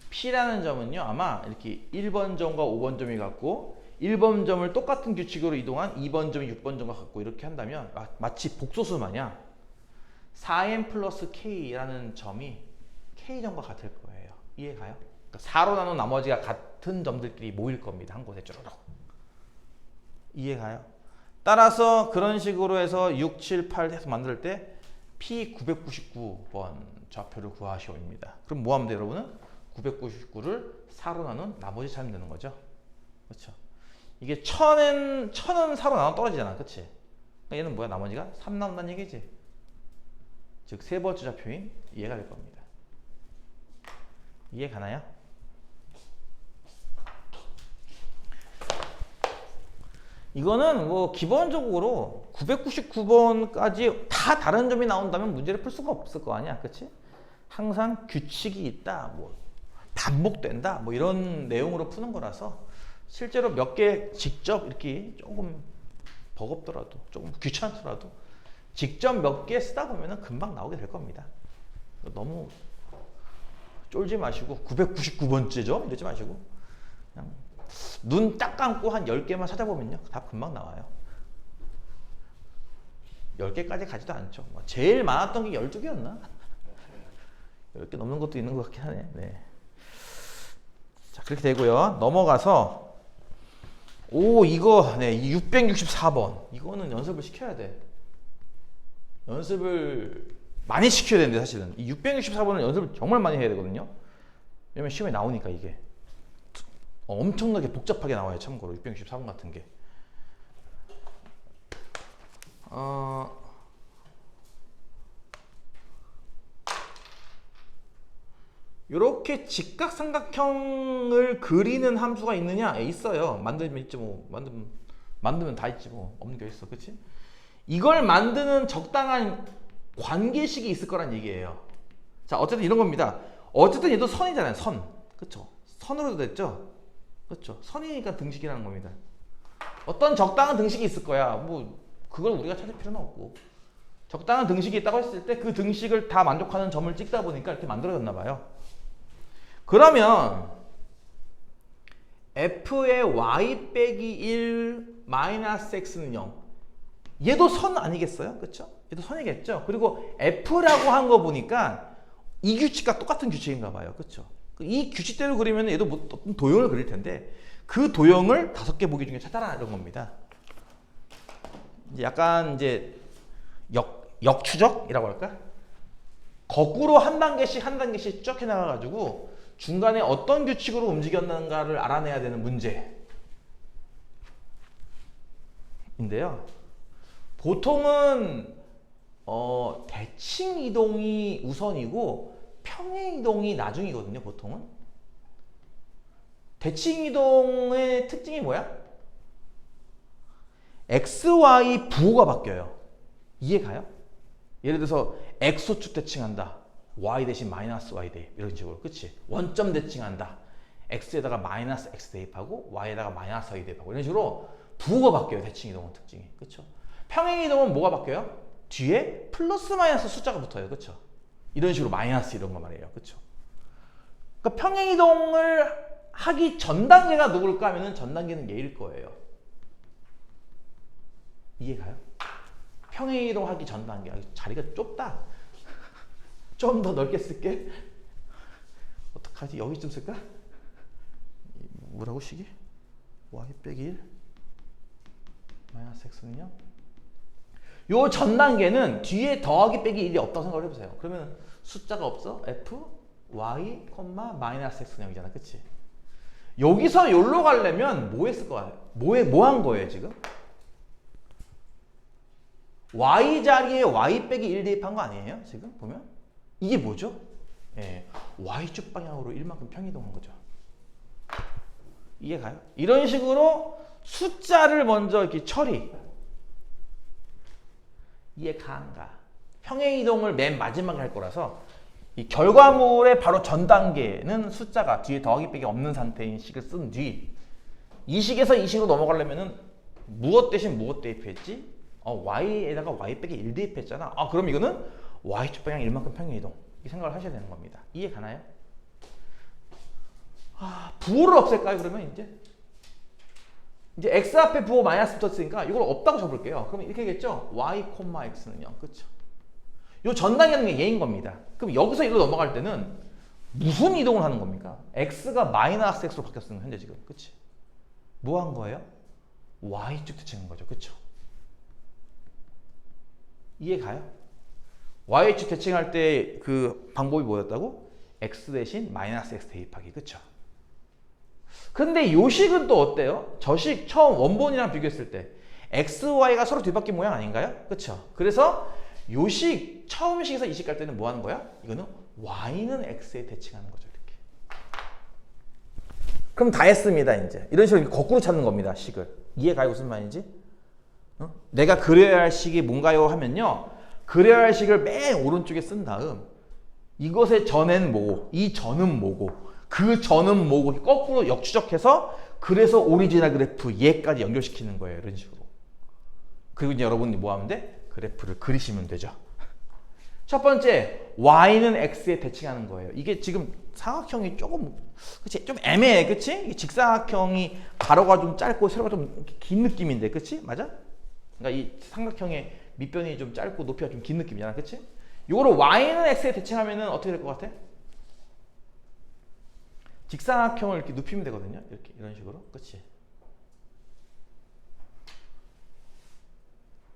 P라는 점은요 아마 이렇게 1번 점과 5번 점이 같고 1번 점을 똑같은 규칙으로 이동한 2번 점이 6번 점과 같고 이렇게 한다면 마치 복소수 마냥 4n 플러스 k라는 점이 k점과 같을 거예요. 이해 가요? 그러니까 4로 나눈 나머지가 같은 점들끼리 모일 겁니다. 한 곳에 쭈르륵. 이해 가요? 따라서 그런 식으로 해서 6, 7, 8 해서 만들 때 P999번 좌표를 구하시오입니다. 그럼 뭐 하면 돼요, 여러분은? 999를 4로 나눈 나머지 찾으면 되는 거죠. 그렇죠? 이게 1000은 4로 나눠 떨어지잖아. 그치? 그러니까 얘는 뭐야? 나머지가 3 나온다는 얘기지. 즉, 세 번째 좌표인 이해가 될 겁니다. 이해 가나요? 이거는 뭐 기본적으로 999번까지 다 다른 점이 나온다면 문제를 풀 수가 없을 거 아니야. 그치? 항상 규칙이 있다, 뭐 반복된다, 뭐 이런 내용으로 푸는 거라서 실제로 몇 개 직접 이렇게 조금 버겁더라도 조금 귀찮더라도 직접 몇 개 쓰다 보면 금방 나오게 될 겁니다. 너무 쫄지 마시고 999번째죠? 이러지 마시고 그냥 눈 딱 감고 한 10개만 찾아보면요 다 금방 나와요. 10개까지 가지도 않죠. 제일 많았던 게 12개였나? 10개 넘는 것도 있는 것 같긴 하네. 네. 자, 그렇게 되고요. 넘어가서 이거 664번 이거는 연습을 시켜야 돼. 연습을 많이 시켜야 되는데 사실은 이 664번은 연습을 정말 많이 해야 되거든요. 왜냐면 시험에 나오니까 이게 엄청나게 복잡하게 나와요. 참고로 664번 같은 게 이렇게 직각삼각형을 그리는 함수가 있느냐? 있어요. 만들면 있지 뭐. 만들면 다 있지 뭐. 없는 게 있어. 그치? 이걸 만드는 적당한 관계식이 있을 거란 얘기예요. 자, 어쨌든 이런 겁니다. 어쨌든 얘도 선이잖아요. 선. 그쵸? 선으로 됐죠? 그쵸? 선이니까 등식이라는 겁니다. 어떤 적당한 등식이 있을 거야. 뭐 그걸 우리가 찾을 필요는 없고. 적당한 등식이 있다고 했을 때 그 등식을 다 만족하는 점을 찍다 보니까 이렇게 만들어졌나 봐요. 그러면 f의 y 빼기 1 마이너스 x는 0. 얘도 선 아니겠어요? 그쵸? 얘도 선이겠죠? 그리고 f라고 한 거 보니까 이 규칙과 똑같은 규칙인가 봐요. 그쵸? 이 규칙대로 그리면 얘도 뭐 도형을 그릴 텐데 그 도형을 5개 보기 중에 찾아라 이런 겁니다. 이제 약간 이제 역추적이라고 할까? 거꾸로 한 단계씩 쭉 해나가가지고 중간에 어떤 규칙으로 움직였는가를 알아내야 되는 문제인데요. 보통은 대칭 이동이 우선이고 평행 이동이 나중이거든요. 보통은. 대칭 이동의 특징이 뭐야? x, y 부호가 바뀌어요. 이해 가요? 예를 들어서 x축 대칭한다. y 대신 마이너스 y 대입 이런 식으로. 그치? 원점 대칭한다. x에다가 마이너스 x 대입하고 y에다가 마이너스 y 대입하고 이런 식으로 부호가 바뀌어요. 대칭 이동은 특징이. 그쵸? 평행 이동은 뭐가 바뀌어요? 뒤에 플러스 마이너스 숫자가 붙어요. 그쵸? 이런 식으로 마이너스 이런 거 말이에요. 그쵸? 그러니까 평행 이동을 하기 전 단계가 누굴까 하면은 전 단계는 얘일 거예요. 이해 가요? 평행 이동하기 전 단계. 자리가 좁다. 좀 더 넓게 쓸게. 어떡하지? 여기쯤 쓸까? 뭐라고 식이? y 빼기 1 마이너스 x는요? 요 전 단계는 뒤에 더하기 빼기 1이 없다고 생각을 해보세요. 그러면 숫자가 없어? f, y, 마이너스 x는 0이잖아. 그치? 여기서 여기로 가려면 뭐 했을 거야? 뭐 한 거예요 지금? y 자리에 y 빼기 1 대입한 거 아니에요? 지금 보면? 이게 뭐죠? 예, y축 방향으로 1만큼 평이동한 거죠. 이해 가요? 이런 식으로 숫자를 먼저 이렇게 처리. 이해 가는가? 평행 이동을 맨 마지막에 할 거라서 이 결과물의 바로 전 단계는 숫자가 뒤에 더하기 빼기 없는 상태인 식을 쓴 뒤 이 식에서 이 식으로 넘어가려면은 무엇 대신 무엇 대입했지? y에다가 y 빼기 1 대입했잖아. 그럼 이거는 y축 방향 1만큼 평행 이동. 이 생각을 하셔야 되는 겁니다. 이해 가나요? 부호를 없앨까요? 그러면 이제 x 앞에 부호 마이너스 붙었으니까 이걸 없다고 적을게요. 그러면 이렇게 하겠죠? y, x는 0. 그쵸? 요 전 단계는 얘인 겁니다. 그럼 여기서 이로 넘어갈 때는 무슨 이동을 하는 겁니까? x가 마이너스 x로 바뀌었으면 현재 지금. 그치? 뭐 한 거예요? y축 대칭한 거죠. 그쵸? 이해 가요? y축 대칭할 때 그 방법이 뭐였다고? x 대신 마이너스 x 대입하기. 그쵸? 근데 요 식은 또 어때요? 저 식 처음 원본이랑 비교했을 때 x, y가 서로 뒤바뀐 모양 아닌가요? 그쵸? 그래서 요 식, 처음 식에서 이 식 갈 때는 뭐 하는 거야? 이거는 y는 x에 대칭하는 거죠. 이렇게. 그럼 다 했습니다. 이제 이런 식으로 거꾸로 찾는 겁니다. 식을. 이해 가요? 무슨 말인지? 내가 그려야 할 식이 뭔가요? 하면요. 그려야 할 식을 맨 오른쪽에 쓴 다음 이것의 전엔 뭐고 이 전은 뭐고 그 전은 뭐고 거꾸로 역추적해서 그래서 오리지널 그래프 얘까지 연결시키는 거예요. 이런 식으로. 그리고 이제 여러분이 뭐 하면 돼? 그래프를 그리시면 되죠. 첫 번째, y는 x에 대칭하는 거예요. 이게 지금 삼각형이 조금, 그치? 좀 애매해, 그치? 이 직사각형이 가로가 좀 짧고 세로가 좀 긴 느낌인데, 그치? 맞아? 그러니까 이 삼각형의 밑변이 좀 짧고 높이가 좀 긴 느낌이잖아, 그치? 요거를 y는 x에 대칭하면은 어떻게 될 것 같아? 직사각형을 이렇게 눕히면 되거든요. 이렇게, 이런 식으로, 그치?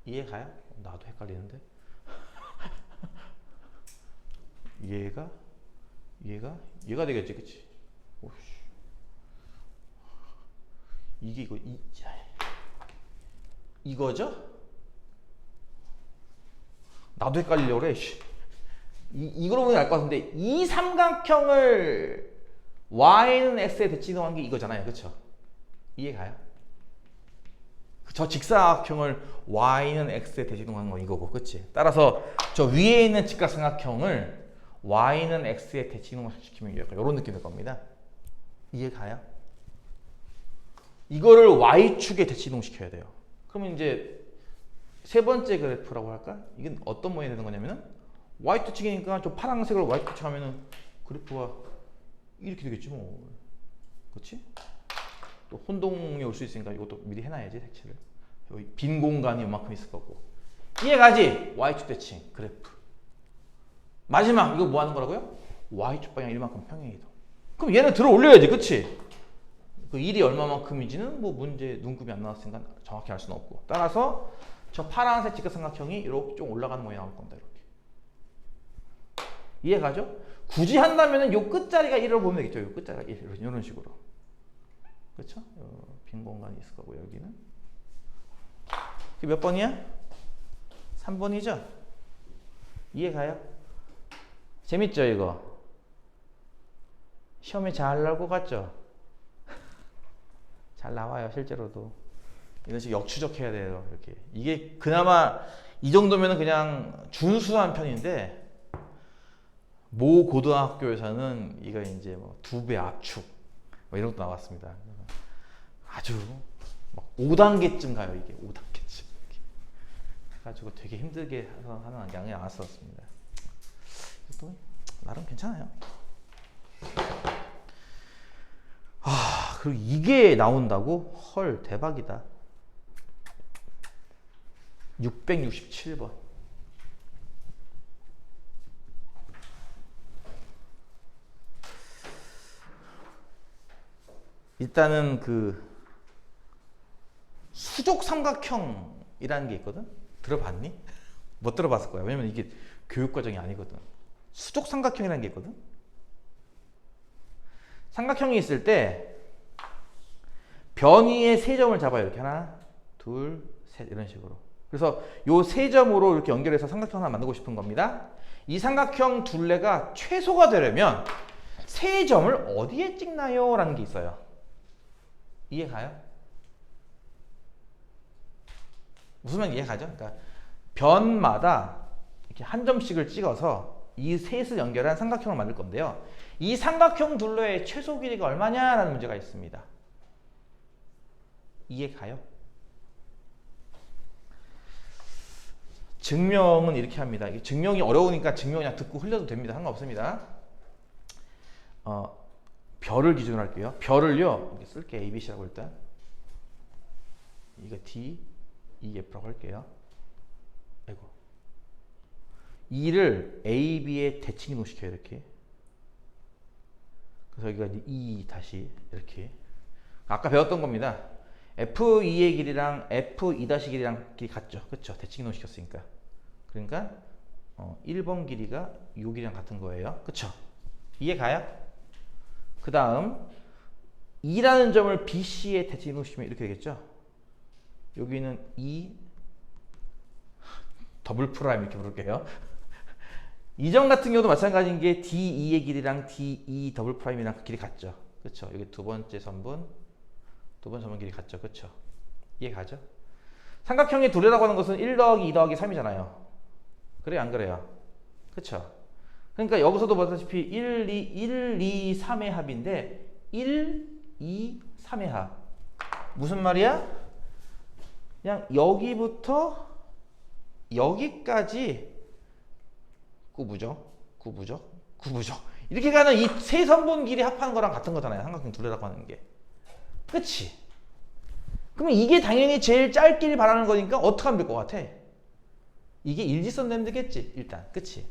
이해 가요? 나도 헷갈리는데. 얘가 되겠지, 그치? 오씨. 이게 이거죠? 나도 헷갈리려고 그래. 이거로 보면 알 것 같은데 이 삼각형을 y는 x에 대칭한 게 이거잖아요, 그쵸? 이해 가요? 저 직사각형을 y는 x에 대칭이동하는 건 이거고, 그치? 따라서 저 위에 있는 직각삼각형을 y는 x에 대칭이동시키면 약간 이런 느낌일 겁니다. 이해가요? 이거를 y축에 대칭이동시켜야 돼요. 그러면 이제 세 번째 그래프라고 할까? 이건 어떤 모양이 되는 거냐면은 y축이니까 저 파란색을 y축 하면은 그래프가 이렇게 되겠지 뭐. 그렇지? 또 혼동이 올 수 있으니까 이것도 미리 해놔야지, 색칠을. 여기 빈 공간이 이만큼 있을 거고. 이해가지? y축 대칭 그래프. 마지막 이거 뭐 하는 거라고요? y축 방향 1만큼 평행이동. 그럼 얘는 들어 올려야지, 그치? 그 1이 얼마만큼인지는 뭐 문제 눈급이 안 나왔으니까 정확히 알 수는 없고. 따라서 저 파란색 직각삼각형이 이렇게 좀 올라가는 모양이 나올 겁니다. 이렇게. 이해가죠? 굳이 한다면은 요 끝자리가 1을 보면 되겠죠. 요 끝자리가 1 이런 식으로. 그렇죠? 빈 공간이 있을 거고 여기는. 그게 몇 번이야? 3번이죠? 이해가요? 재밌죠 이거? 시험에 잘 나올 것 같죠? 잘 나와요 실제로도. 이런 식으로 역추적해야 돼요. 이렇게. 이게 그나마 이 정도면은 그냥 준수한 편인데 모 고등학교에서는 이거 이제 뭐 2배 압축 뭐 이런 것도 나왔습니다. 아주 막 5단계쯤 가요 이게 5단계쯤. 그래가지고 되게 힘들게 하는 양이 나왔었습니다. 또 나름 괜찮아요. 아 그리고 이게 나온다고? 헐 대박이다. 667번. 일단은 그 수족 삼각형이라는 게 있거든? 들어봤니? 못 들어봤을 거야. 왜냐면 이게 교육과정이 아니거든. 수족 삼각형이라는 게 있거든? 삼각형이 있을 때 변위의 세 점을 잡아요. 이렇게 하나, 둘, 셋 이런 식으로. 그래서 요 세 점으로 이렇게 연결해서 삼각형 하나 만들고 싶은 겁니다. 이 삼각형 둘레가 최소가 되려면 세 점을 어디에 찍나요? 라는 게 있어요. 이해가요? 무슨 말인지 이해가죠? 그러니까 변마다 이렇게 한 점씩을 찍어서 이 셋을 연결한 삼각형을 만들 건데요. 이 삼각형 둘레의 최소 길이가 얼마냐라는 문제가 있습니다. 이해가요? 증명은 이렇게 합니다. 증명이 어려우니까 증명 그냥 듣고 흘려도 됩니다. 상관없습니다. 별을 기준으로 할게요. 별을요, 이렇게 쓸게요. ABC라고 일단. 이거 D, E, F라고 할게요. 아이고. 2를 A, B에 대칭이동 시켜요. 이렇게. 그래서 여기가 E 다시 이렇게. 아까 배웠던 겁니다. F2의 길이랑 F2' 길이랑 길이 같죠. 그쵸? 대칭이동 시켰으니까. 그러니까 1번 길이가 이 길이랑 같은 거예요. 그쵸? 이해가요? 그 다음 2라는 점을 BC에 대칭이동 시키면 이렇게 되겠죠? 여기는 2 더블 프라임 이렇게 부를게요. 이 점 같은 경우도 마찬가지인 게 D2의 길이랑 DE 더블 프라임이랑 길이 같죠? 그쵸? 여기 두 번째 선분 길이 같죠? 그쵸? 이해가죠? 삼각형의 둘레라고 하는 것은 1 더하기 2 더하기 3이잖아요. 그래요? 안 그래요? 그쵸? 그러니까 여기서도 보다시피 1, 2, 3의 합인데 1, 2, 3의 합. 무슨 말이야? 그냥 여기부터 여기까지 구부정 이렇게 가는 이 세 선분 길이 합하는 거랑 같은 거잖아요. 삼각형 둘레라고 하는 게. 그치? 그러면 이게 당연히 제일 짧기를 바라는 거니까 어떻게 하면 될 것 같아? 이게 일직선 되면 되겠지 일단. 그치?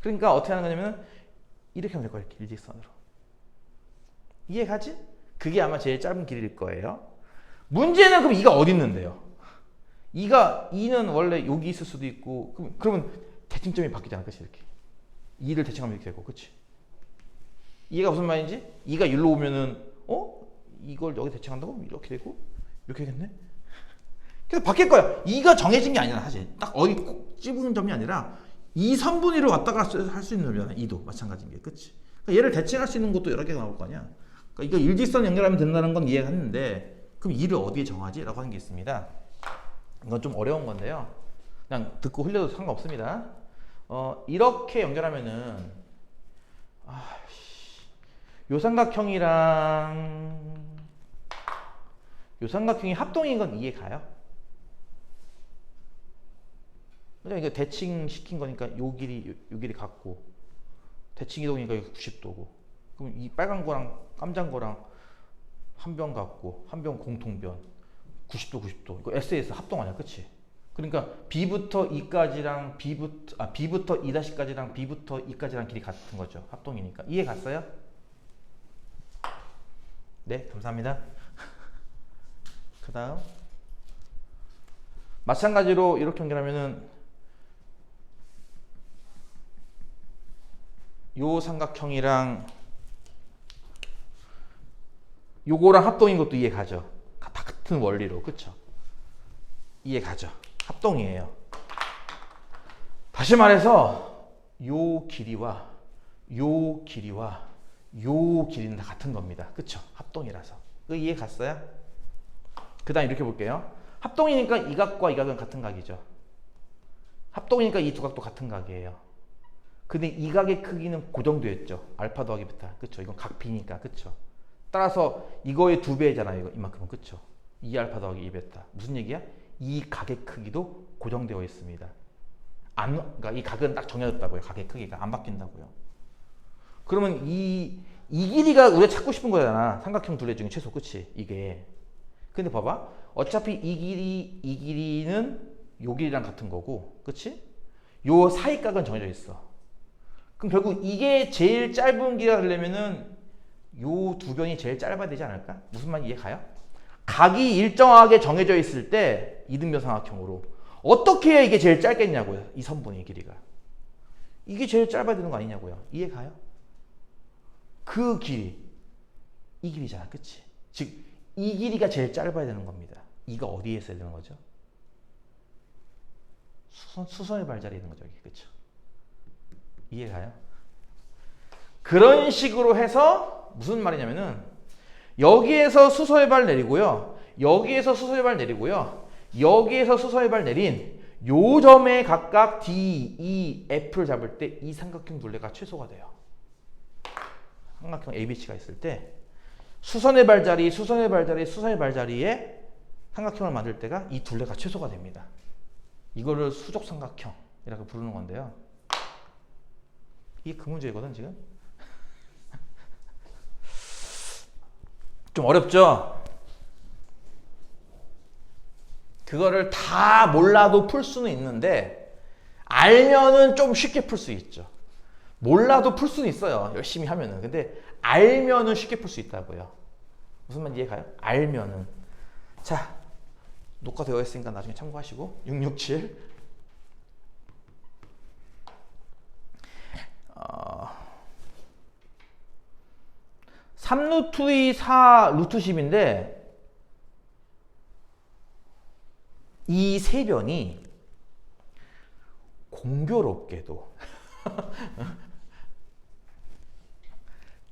그러니까 어떻게 하는 거냐면 이렇게 하면 될 거야. 이렇게 일직선으로. 이해가지? 그게 아마 제일 짧은 길일 거예요. 문제는 그럼 2가 어디 있는데요? 2는 원래 여기 있을 수도 있고 그러면 대칭점이 바뀌잖아. 그치? 이렇게 2를 대칭하면 이렇게 되고. 그치? 이해가 무슨 말인지? 2가 일로 오면은 이걸 여기 대칭한다고? 이렇게 되고 이렇게 되겠네? 그래서 바뀔 거야. 2가 정해진 게 아니라 사실 딱 어디 꼭 집은 점이 아니라 2, 3분위로 왔다가 할 수 있는 점이잖아. 2도 마찬가지인 게. 그치? 그러니까 얘를 대칭할 수 있는 것도 여러 개가 나올 거 아니야. 그러니까 이거 일직선 연결하면 된다는 건 이해가 했는데 그럼 2를 어디에 정하지? 라고 하는 게 있습니다. 이건 좀 어려운 건데요. 그냥 듣고 흘려도 상관없습니다. 이렇게 연결하면은 요 삼각형이랑 요 삼각형이 합동인 건 이해 가요? 그냥 이거 대칭 시킨 거니까 요 길이 같고 대칭 이동이니까 이거 90도고 그럼 이 빨간 거랑 깜장 거랑 한 변 같고 한 변 공통변 90도 90도 이거 SS 합동 아니야, 그치? 그러니까 B부터 E까지랑 B부터 E'까지랑 B부터 E까지랑 길이 같은 거죠. 합동이니까. 이해 갔어요? 네, 감사합니다. 그 다음 마찬가지로 이렇게 연결하면은 요 삼각형이랑 요거랑 합동인 것도 이해 가죠. 다 같은 원리로, 그쵸? 이해 가죠. 합동이에요. 다시 말해서 요 길이와 요 길이와 요 길이는 다 같은 겁니다. 그쵸? 합동이라서. 이해 갔어요? 그 다음 이렇게 볼게요. 합동이니까 이 각과 이 각은 같은 각이죠. 합동이니까 이 두 각도 같은 각이에요. 근데 이 각의 크기는 고정되어 있죠. 알파 더하기 베타. 그쵸? 이건 각 B니까. 그쵸? 따라서 이거의 2배잖아요. 이만큼은. 그쵸? 2알파 더하기 2베타. 무슨 얘기야? 이 각의 크기도 고정되어 있습니다. 그러니까 이 각은 딱 정해졌다고요. 각의 크기가 안 바뀐다고요. 그러면 이 길이가 우리가 찾고 싶은 거잖아. 삼각형 둘레 중에 최소. 그치? 이게. 근데 봐봐. 어차피 이 길이는 요 길이랑 같은 거고. 그치? 요 사이 각은 정해져 있어. 그럼 결국 이게 제일 짧은 길이가 되려면은 요 두 변이 제일 짧아야 되지 않을까? 무슨 말인지 이해 가요? 각이 일정하게 정해져 있을 때 이등변 삼각형으로 어떻게 해야 이게 제일 짧겠냐고요. 이 선분의 길이가. 이게 제일 짧아야 되는 거 아니냐고요. 이해 가요? 그 길이 이 길이잖아. 그치? 즉 이 길이가 제일 짧아야 되는 겁니다. 이가 어디에 있어야 되는 거죠? 수선의 발자리에 있는 거죠. 그쵸? 이해 가요? 그런 식으로 해서 무슨 말이냐면은 여기에서 수소의 발 내리고요. 여기에서 수소의 발 내리고요. 여기에서 수소의 발 내린 요 점에 각각 D, E, F를 잡을 때 이 삼각형 둘레가 최소가 돼요. 삼각형 ABC가 있을 때 수선의 발자리, 수선의 발자리, 수선의 발자리에 삼각형을 만들 때가 이 둘레가 최소가 됩니다. 이거를 수족 삼각형이라고 부르는 건데요. 이게 그 문제거든 지금. 좀 어렵죠? 그거를 다 몰라도 풀 수는 있는데 알면은 좀 쉽게 풀 수 있죠. 몰라도 풀 수는 있어요. 열심히 하면은. 근데 알면은 쉽게 풀 수 있다고요. 무슨 말인지 이해가요? 알면은. 자, 녹화되어 있으니까 나중에 참고하시고 667 3루트 2, 4 루트 10인데 이 세 변이 공교롭게도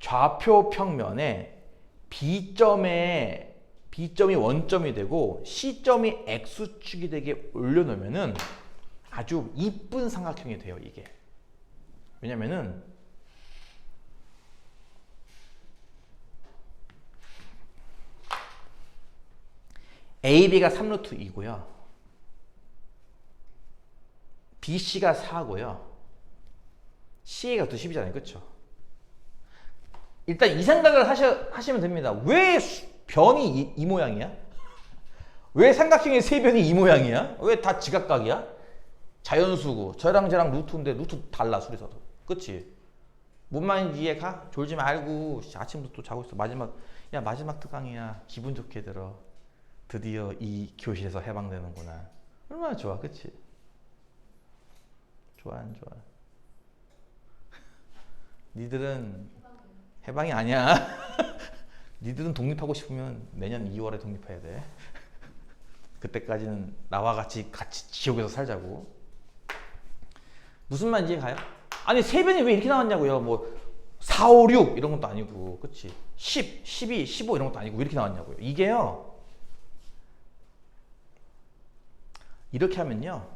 좌표 평면에 B점이 원점이 되고 C점이 X축이 되게 올려놓으면은 아주 이쁜 삼각형이 돼요, 이게. 왜냐면은 AB가 3루트 2고요. BC가 4고요. CA가 또 10이잖아요. 그쵸? 일단 이 생각을 하시면 됩니다. 왜 변이 이 모양이야? 왜 삼각형의 세 변이 이 모양이야? 왜 다 지각각이야? 자연수고 저랑 쟤랑 루트인데 루트 달라 둘이서도. 그치? 뭔 말인지 이해가? 졸지 말고 아침부터 또 자고 있어. 마지막 특강이야. 기분 좋게 들어. 드디어 이 교실에서 해방되는구나. 얼마나 좋아, 그치? 좋아, 안 좋아? 니들은 해방이 아니야. 니들은 독립하고 싶으면 내년 2월에 독립해야 돼. 그때까지는 나와 같이 지옥에서 살자고. 무슨 말인지 가요? 아니 세 변이 왜 이렇게 나왔냐고요. 뭐 4, 5, 6 이런 것도 아니고, 그치? 10, 12, 15 이런 것도 아니고 왜 이렇게 나왔냐고요. 이게요. 이렇게 하면요.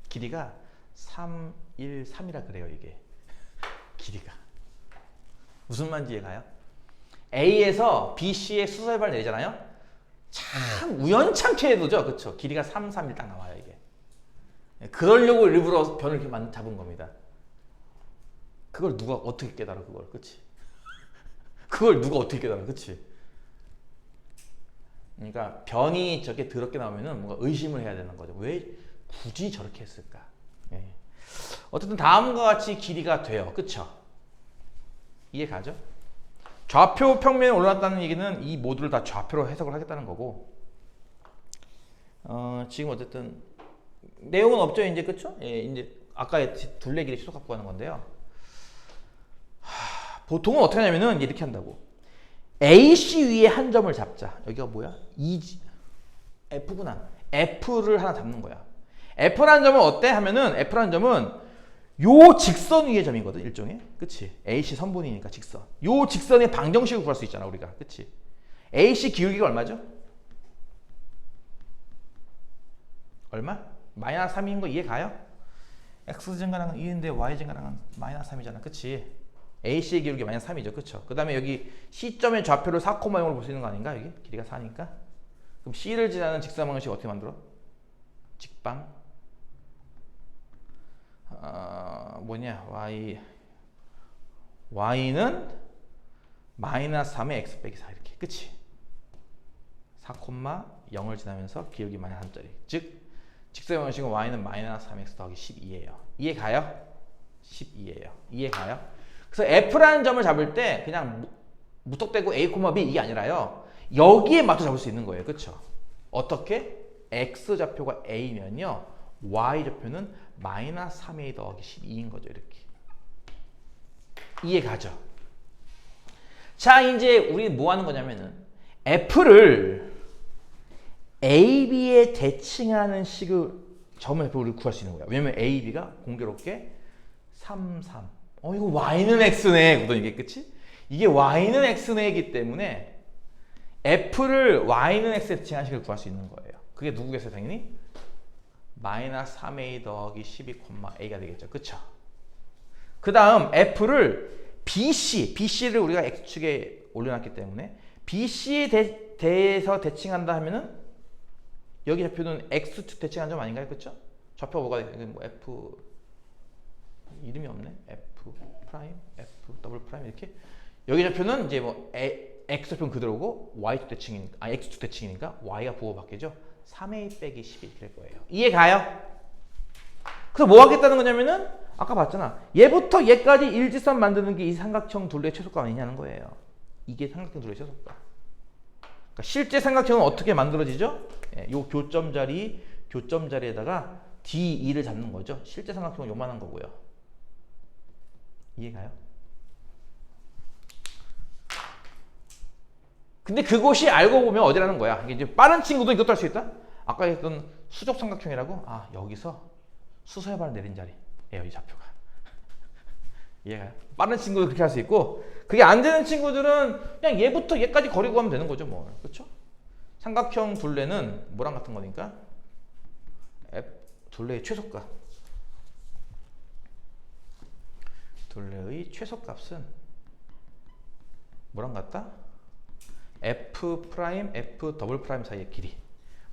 길이가 3, 1, 3이라 그래요, 이게. 길이가. 무슨 말인지 이해가요? A에서 BC의 수소해발 내리잖아요. 참 우연찮게 해도죠. 그쵸? 길이가 3, 3, 1 딱 나와요, 이게. 그러려고 일부러 변을 이렇게 잡은 겁니다. 그걸 누가 어떻게 깨달아, 그걸. 그치? 그걸 누가 어떻게 깨달아, 그치? 그러니까 변이 저렇게 더럽게 나오면은 뭔가 의심을 해야 되는 거죠. 왜 굳이 저렇게 했을까? 예. 어쨌든 다음과 같이 길이가 돼요. 그쵸? 이해 가죠? 좌표 평면에 올라왔다는 얘기는 이 모두를 다 좌표로 해석을 하겠다는 거고, 지금 어쨌든 내용은 없죠, 이제. 그쵸? 예, 이제 아까의 둘레 길이 최소 갖고 가는 건데요. 보통은 어떻게 하냐면은 이렇게 한다고. AC 위에 한 점을 잡자. 여기가 뭐야? F구나. F를 하나 잡는 거야. F라는 점은 어때? 하면은 F라는 점은 요 직선 위의 점이거든, 일종의. 그치? AC 선분이니까 직선. 요 직선의 방정식을 구할 수 있잖아, 우리가. 그치? AC 기울기가 얼마죠? 얼마? 마이너스 3인 거 이해 가요? X 증가량은 2인데 Y 증가량은 마이너스 3이잖아. 그치? AC의 기울기 마이너스 3이죠. 그쵸? 그 다음에 여기 C점의 좌표를 4,0을 볼 수 있는 거 아닌가? 여기 길이가 4니까. 그럼 C를 지나는 직선 방정식 어떻게 만들어? 직방 뭐냐? Y는 마이너스 3의 X 빼기 4 이렇게. 그치? 4,0을 지나면서 기울기 마이너스 3짜리. 즉 직선 방정식은 Y는 마이너스 3X 더하기 12예요. 이해 가요? 12예요. 이해 가요? 그래서 F라는 점을 잡을 때 그냥 무턱대고 A, B 이게 아니라요. 여기에 맞춰 잡을 수 있는 거예요. 그쵸? 어떻게? X 좌표가 A면요. Y 좌표는 마이너스 3A 더하기 12인 거죠. 이렇게. 이해 가죠? 자, 이제 우리 뭐 하는 거냐면은 F를 A, B에 대칭하는 식을 점을 F를 구할 수 있는 거야. 왜냐면 A, B가 공교롭게 3, 3. 이거 Y는 X네. 그러더니 이게 끝이? 이게 Y는 X네이기 때문에 F를 Y는 X에 대칭하는 식을 구할 수 있는 거예요. 그게 누구겠어요, 당연히? 마이너스 3A 더하기 12,A가 되겠죠. 그쵸? 그 다음 F를 BC를 우리가 X축에 올려놨기 때문에 BC에 대해서 대칭한다 하면은 여기 좌표는 X축 대칭한 점 아닌가요? 그쵸? 좌표가 뭐가 되겠어요? 뭐 F 이름이 없네. F 프라임, F 더블 프라임 이렇게. 여기 좌표는 이제 뭐 X 좌표는 그대로고 Y축 대칭이니까, X축 대칭이니까 Y가 부호 바뀌죠. 3A 빼기 12 이렇게 될 거예요. 이해 가요? 그래서 뭐 하겠다는 거냐면은 아까 봤잖아. 얘부터 얘까지 일직선 만드는 게 이 삼각형 둘레의 최소값 아니냐는 거예요. 이게 삼각형 둘레의 최소값. 그러니까 실제 삼각형은 어떻게 만들어지죠? 요 교점 자리에다가 D2를 잡는 거죠. 실제 삼각형은 요만한 거고요. 이해가요? 근데 그곳이 알고 보면 어디라는 거야? 이게 이제 빠른 친구도 이것도 할 수 있다? 아까 했던 수적 삼각형이라고? 여기서 수소해발 내린 자리. 이 좌표가. 이해가요? 빠른 친구도 그렇게 할 수 있고, 그게 안 되는 친구들은 그냥 얘부터 얘까지 거리고 가면 되는 거죠, 뭐. 그렇죠? 삼각형 둘레는 뭐랑 같은 거니까? 둘레의 최소값. 둘레의 최소값은 뭐랑 같다? F 프라임, F 더블 프라임 사이의 길이와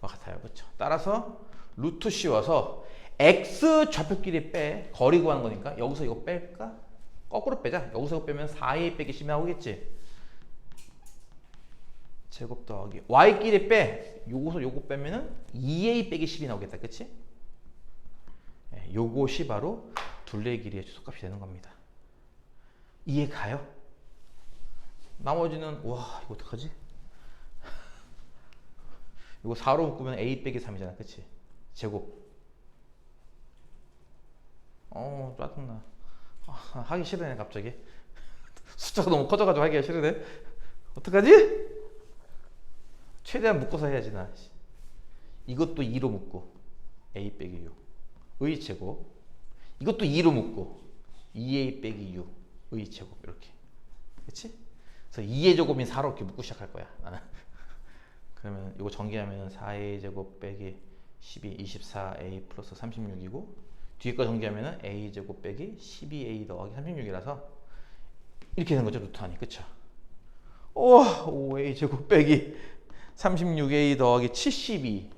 같아요. 그렇죠? 따라서 루트 씌워서 X 좌표끼리 거리 구하는 거니까 여기서 이거 뺄까? 거꾸로 빼자. 여기서 이거 빼면 4A 빼기 10이 나오겠지? 제곱 더하기 Y끼리 요거서 요거 빼면은 2A 빼기 10이 나오겠다. 그치? 요것이 바로 둘레 길이의 최소값이 되는 겁니다. 이해 가요? 나머지는 와 이거 어떡하지? 이거 4로 묶으면 A 빼기 3이잖아. 그치? 제곱. 짜증나. 하기 싫으네 갑자기. 숫자가 너무 커져가지고 하기가 싫으네. 어떡하지? 최대한 묶어서 해야지 나. 이것도 2로 묶고 A 빼기 6의 제곱. 이것도 2로 묶고 2A 빼기 6의 제곱. 이렇게. 그치? 그래서 2의 제곱인 4로 이렇게 묶고 시작할 거야 나는. 그러면 이거 전개하면 4A 제곱 빼기 12, 24a 플러스 36이고 뒤에 거 정리하면은 a제곱 빼기 12a 더하기 36이라서 이렇게 된 거죠. 루트 안이. 그쵸? 5a 제곱 빼기 36a 더하기 72.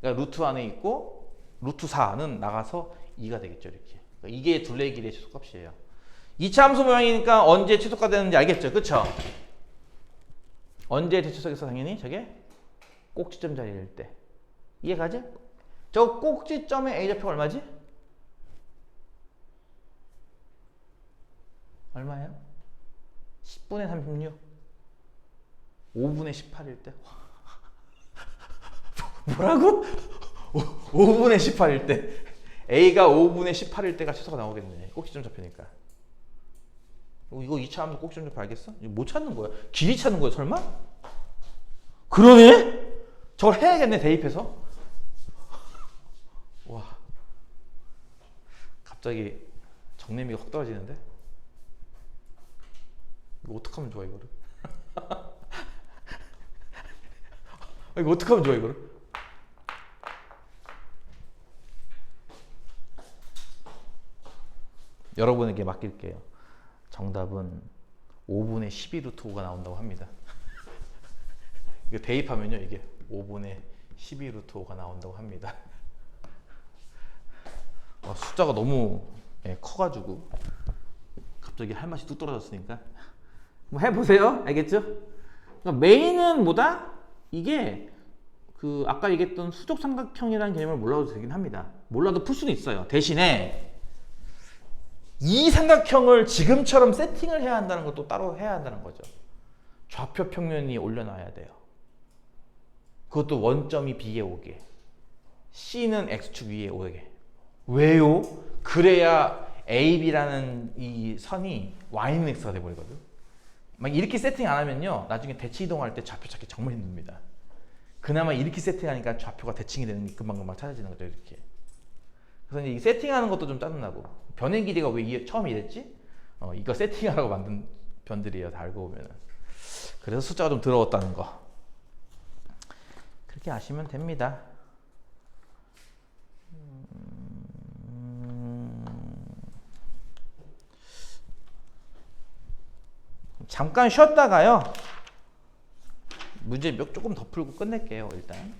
그러니까 루트 안에 있고 루트 4는 나가서 2가 되겠죠. 이렇게. 그러니까 이게 둘레 길이의 최소값이에요. 2차 함수 모양이니까 언제 최소가 되는지 알겠죠? 그쵸? 언제 대체속에서 당연히 저게 꼭지점 자리일 때. 이해가지? 저 꼭지점의 A좌표가 얼마지? 얼마예요? 10분의 36. 5분의 18일 때. 뭐라고? 5분의 18일 때. A가 5분의 18일 때가 최소가 나오겠네. 꼭지점 좌표니까. 이거 2차 함수 꼭지점 좌표 알겠어? 이거 뭐 찾는 거야? 길이 찾는 거야 설마? 그러네? 저걸 해야겠네 대입해서. 와, 갑자기 정내미가 확 떨어지는데? 이거 어떡하면 좋아 이거를? 이거 어떡하면 좋아 이거를? 여러분에게 맡길게요. 정답은 5분의 12루트 5가 나온다고 합니다. 이거 대입하면요 이게 5분의 12루트 5가 나온다고 합니다. 와, 숫자가 너무 커가지고 갑자기 할 맛이 뚝 떨어졌으니까 뭐 해보세요. 알겠죠? 그러니까 메인은 뭐다? 이게 그 아까 얘기했던 수적 삼각형이라는 개념을 몰라도 되긴 합니다. 몰라도 풀 수는 있어요. 대신에 이 삼각형을 지금처럼 세팅을 해야 한다는 것도 따로 해야 한다는 거죠. 좌표 평면이 올려놔야 돼요. 그것도 원점이 B에 오게, C는 X축 위에 오게. 왜요? 그래야 AB라는 이 선이 Y는 X가 돼버리거든. 막 이렇게 세팅 안 하면요 나중에 대칭 이동할 때 좌표 찾기 정말 힘듭니다. 그나마 이렇게 세팅하니까 좌표가 대칭이 되는 게 금방금방 찾아지는 거죠. 이렇게. 그래서 이제 이 세팅하는 것도 좀 짜증나고, 변의 길이가 왜 처음에 이랬지? 이거 세팅하라고 만든 변들이에요. 다 알고 보면은. 그래서 숫자가 좀 더러웠다는 거. 그렇게 아시면 됩니다. 잠깐 쉬었다가요 문제 조금 더 풀고 끝낼게요. 일단